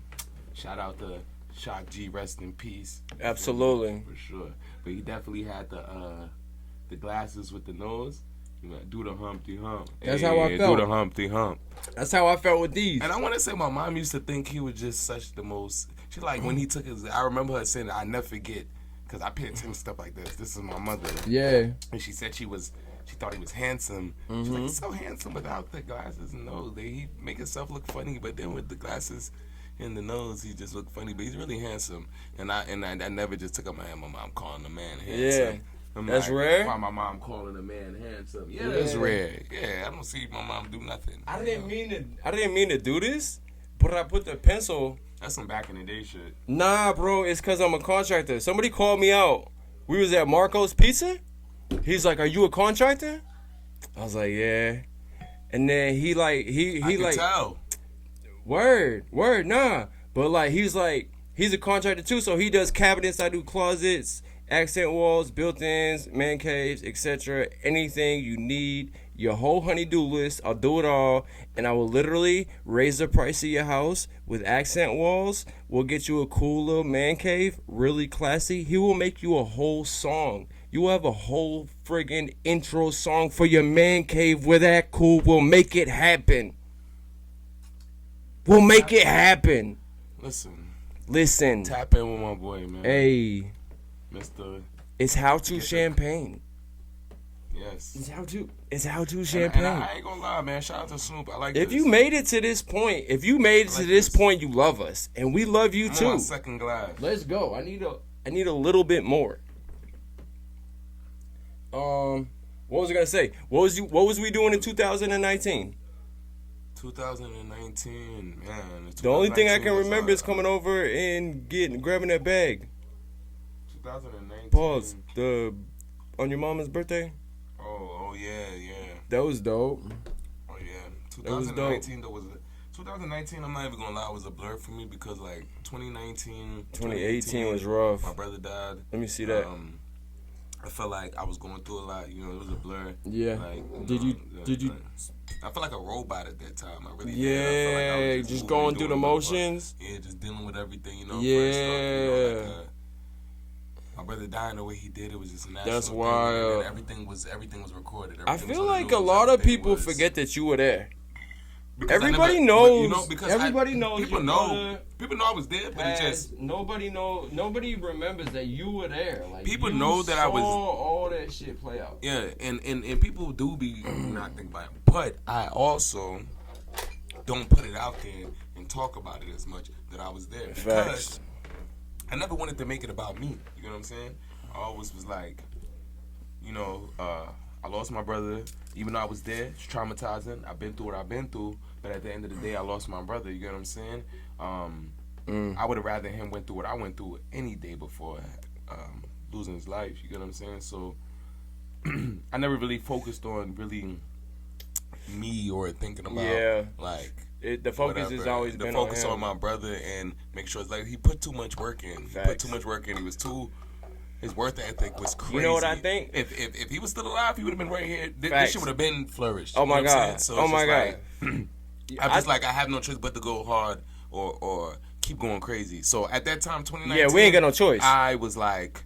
shout out to Shock G, rest in peace. Absolutely. For sure. But he definitely had the glasses with the nose. You know, do the Humpty Hump. That's how I felt. Do the Humpty Hump. That's how I felt with these. And I want to say my mom used to think he was just such the most... She like, when he took his... I remember her saying, I never forget, because I pay attention to stuff like this. This is my mother. Yeah. And she said she thought he was handsome. She's like, he's so handsome without the glasses and nose. He make himself look funny, but then with the glasses... in the nose, he just looked funny, but he's really handsome. And I never just took up my hand. My mom calling the man handsome. Yeah, I'm that's like, rare. Why my mom calling a man handsome? Yeah, that's rare. Yeah, I don't see my mom do nothing. I didn't mean to do this, but I put the pencil. That's some back in the day shit. Nah, bro, it's cause I'm a contractor. Somebody called me out. We was at Marco's Pizza. He's like, "Are you a contractor?" I was like, "Yeah." And then he like tell. Word, nah. But like he's a contractor too, so he does cabinets, I do closets, accent walls, built-ins, man caves, etc. Anything you need, your whole honey-do list, I'll do it all. And I will literally raise the price of your house with accent walls. We'll get you a cool little man cave, really classy. He will make you a whole song. You will have a whole friggin' intro song for your man cave with that cool. We'll make it happen. We'll make it happen. Listen. Tap in with my boy, man. Hey. Mr. It's How To Champagne. Yes. It's How To Champagne. And I ain't gonna lie, man. Shout out to Snoop. I like this. If you made it to this point, you love us. And we love you too. I'm on second glass. Let's go. I need a little bit more. What was I gonna say? What was we doing in 2019? 2019, man. The only thing I can remember is coming over and grabbing that bag. 2019. Pause. On your mama's birthday. Oh yeah. That was dope. Oh yeah. 2019 though was 2019. I'm not even gonna lie, was a blur for me because like 2019, 2018 was rough. My brother died. Let me see that. I felt like I was going through a lot. You know, it was a blur. Yeah. Like, Did you? I felt like a robot at that time. I really Yeah. did. I felt like I was just going through the motions. Yeah, just dealing with everything. You know. Yeah. First off, you know, my brother dying the way he did, it was just a natural. That's thing, wild. and everything was recorded. I feel like a lot of people forget that you were there. Because everybody knows. You know, because everybody knows. People know. People know I was there, but it just nobody remembers that you were there. Like people know that I was all that shit play out. Yeah, and people do be not think about it, but I also don't put it out there and talk about it as much that I was there because Facts. I never wanted to make it about me. You know what I'm saying? I always was like, you know, I lost my brother. Even though I was there, it's traumatizing. I've been through what I've been through, but at the end of the day, I lost my brother. You get what I'm saying? I would have rather him went through what I went through any day before losing his life. You get what I'm saying? So I never really focused on really me or thinking about like the focus has always been the focus on him. on my brother and make sure it's like he put too much work in. Facts. He put too much work in. He was too. His work ethic was crazy. You know what I think? If he was still alive, he would have been right here. This shit would have been flourished. Oh my God! So oh my God! I'm just like I have no choice but to go hard or keep going crazy. So at that time, 2019, yeah, we ain't got no choice. I was like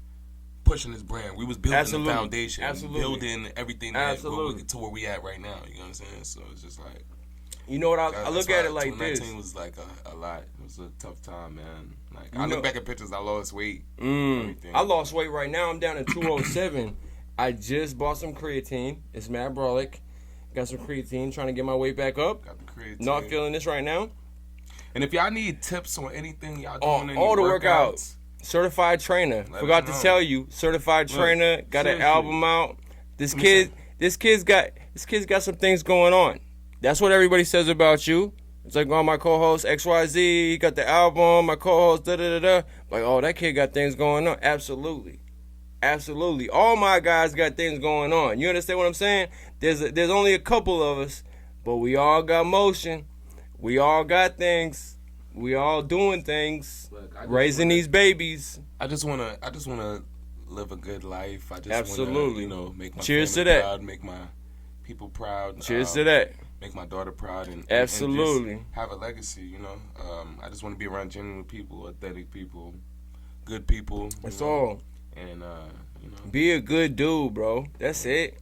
pushing this brand. We was building the foundation, building everything to where we at right now. You know what I'm saying? So it's just like. You know what? I look at it like this. 2019 was like a lot. It was a tough time, man. Like I look back at pictures, I lost weight. I lost weight right now. I'm down to 207. I just bought some creatine. It's Matt Brolic. Got some creatine, trying to get my weight back up. Got the creatine. Not feeling this right now. And if y'all need tips on anything, y'all doing any all the workouts. Certified trainer. Forgot to tell you, certified trainer. Got an album out. This kid's got some things going on. That's what everybody says about you. It's like, oh, my co-host XYZ, he got the album, my co-host da-da-da-da. Like, oh, that kid got things going on. Absolutely. Absolutely. All my guys got things going on. You understand what I'm saying? There's only a couple of us, but we all got motion. We all got things. We all doing things. Look, raising these babies. I just wanna live a good life. I just Absolutely. wanna, make my Cheers family to that. proud, make my people proud. Cheers to that. Make my daughter proud and Absolutely and just have a legacy, you know. I just want to be around genuine people, authentic people, good people. That's all. And you know, be a good dude, bro. That's it.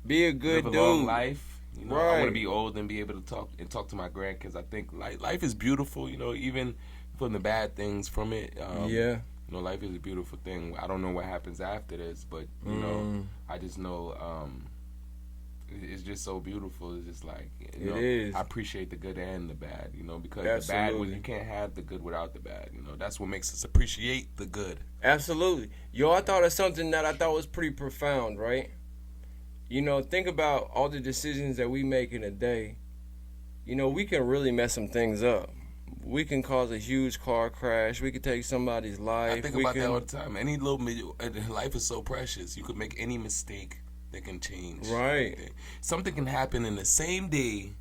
Be a good live dude. a long life. You know, right. I want to be old and be able to talk to my grandkids. I think life is beautiful. You know, even from the bad things from it. Yeah. You know, life is a beautiful thing. I don't know what happens after this, but you know, I just know. It's just so beautiful. It's just like, you know, it is. I appreciate the good and the bad, you know, because Absolutely. the bad, you can't have the good without the bad, you know. That's what makes us appreciate the good. Absolutely. Yo, I thought of something that I thought was pretty profound, right? You know, think about all the decisions that we make in a day. You know, we can really mess some things up. We can cause a huge car crash. We could take somebody's life. I think about that all the time. Any little, life is so precious. You could make any mistake that can change. Right. Something can happen in the same day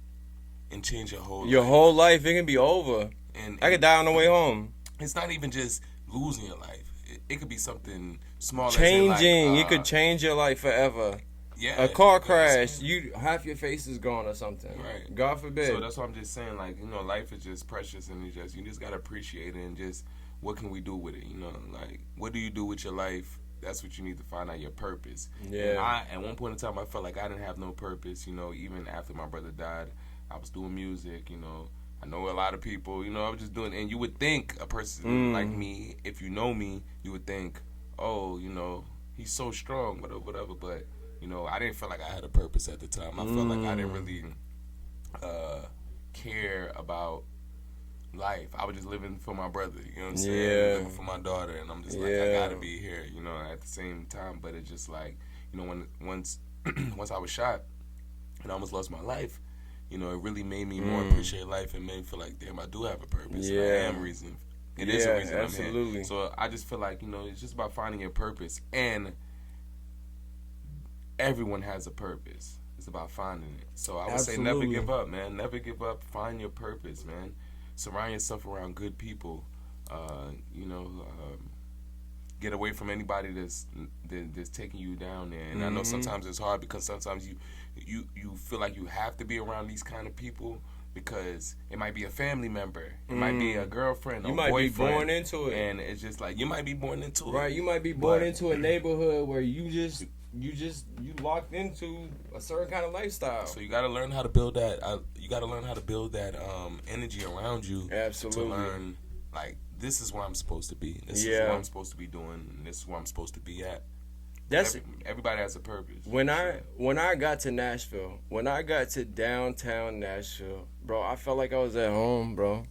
and change your whole life. Your whole life, it can be over. And I could die on the way home. It's not even just losing your life. It could be something small. Changing. It could change your life forever. Yeah. A car crash, half your face is gone or something. Right. God forbid. So that's what I'm just saying. Like, you know, life is just precious, and you just gotta appreciate it, and just what can we do with it? You know, like what do you do with your life? That's what you need to find out, your purpose. Yeah. And at one point in time, I felt like I didn't have no purpose. You know, even after my brother died, I was doing music. You know, I know a lot of people. You know, I was just doing. And you would think a person like me, if you know me, you would think, oh, you know, he's so strong, whatever. But you know, I didn't feel like I had a purpose at the time. I felt like I didn't really care about life. I was just living for my brother, you know what I'm saying? Living for my daughter, and I'm just like, I gotta be here, you know, at the same time. But it's just like, you know, once I was shot and I almost lost my life, you know, it really made me more appreciate life and made me feel like, damn, I do have a purpose. Yeah. And I am reason. It is a reason absolutely. I'm here. So I just feel like, you know, it's just about finding your purpose, and everyone has a purpose. It's about finding it. So I would say never give up, man. Never give up. Find your purpose, man. Surround yourself around good people. You know, get away from anybody that's taking you down there. And I know sometimes it's hard because sometimes you feel like you have to be around these kind of people because it might be a family member, it might be a girlfriend, you or might boyfriend, be born into it, and it's just like you might be born into it. Right, you might be born into a neighborhood where you locked into a certain kind of lifestyle. So you got to learn how to build that. You got to learn how to build that energy around you. Absolutely. To learn like this is where I'm supposed to be. This is what I'm supposed to be doing. And this is where I'm supposed to be at. Everybody has a purpose. When I got to Nashville, when I got to downtown Nashville, bro, I felt like I was at home, bro.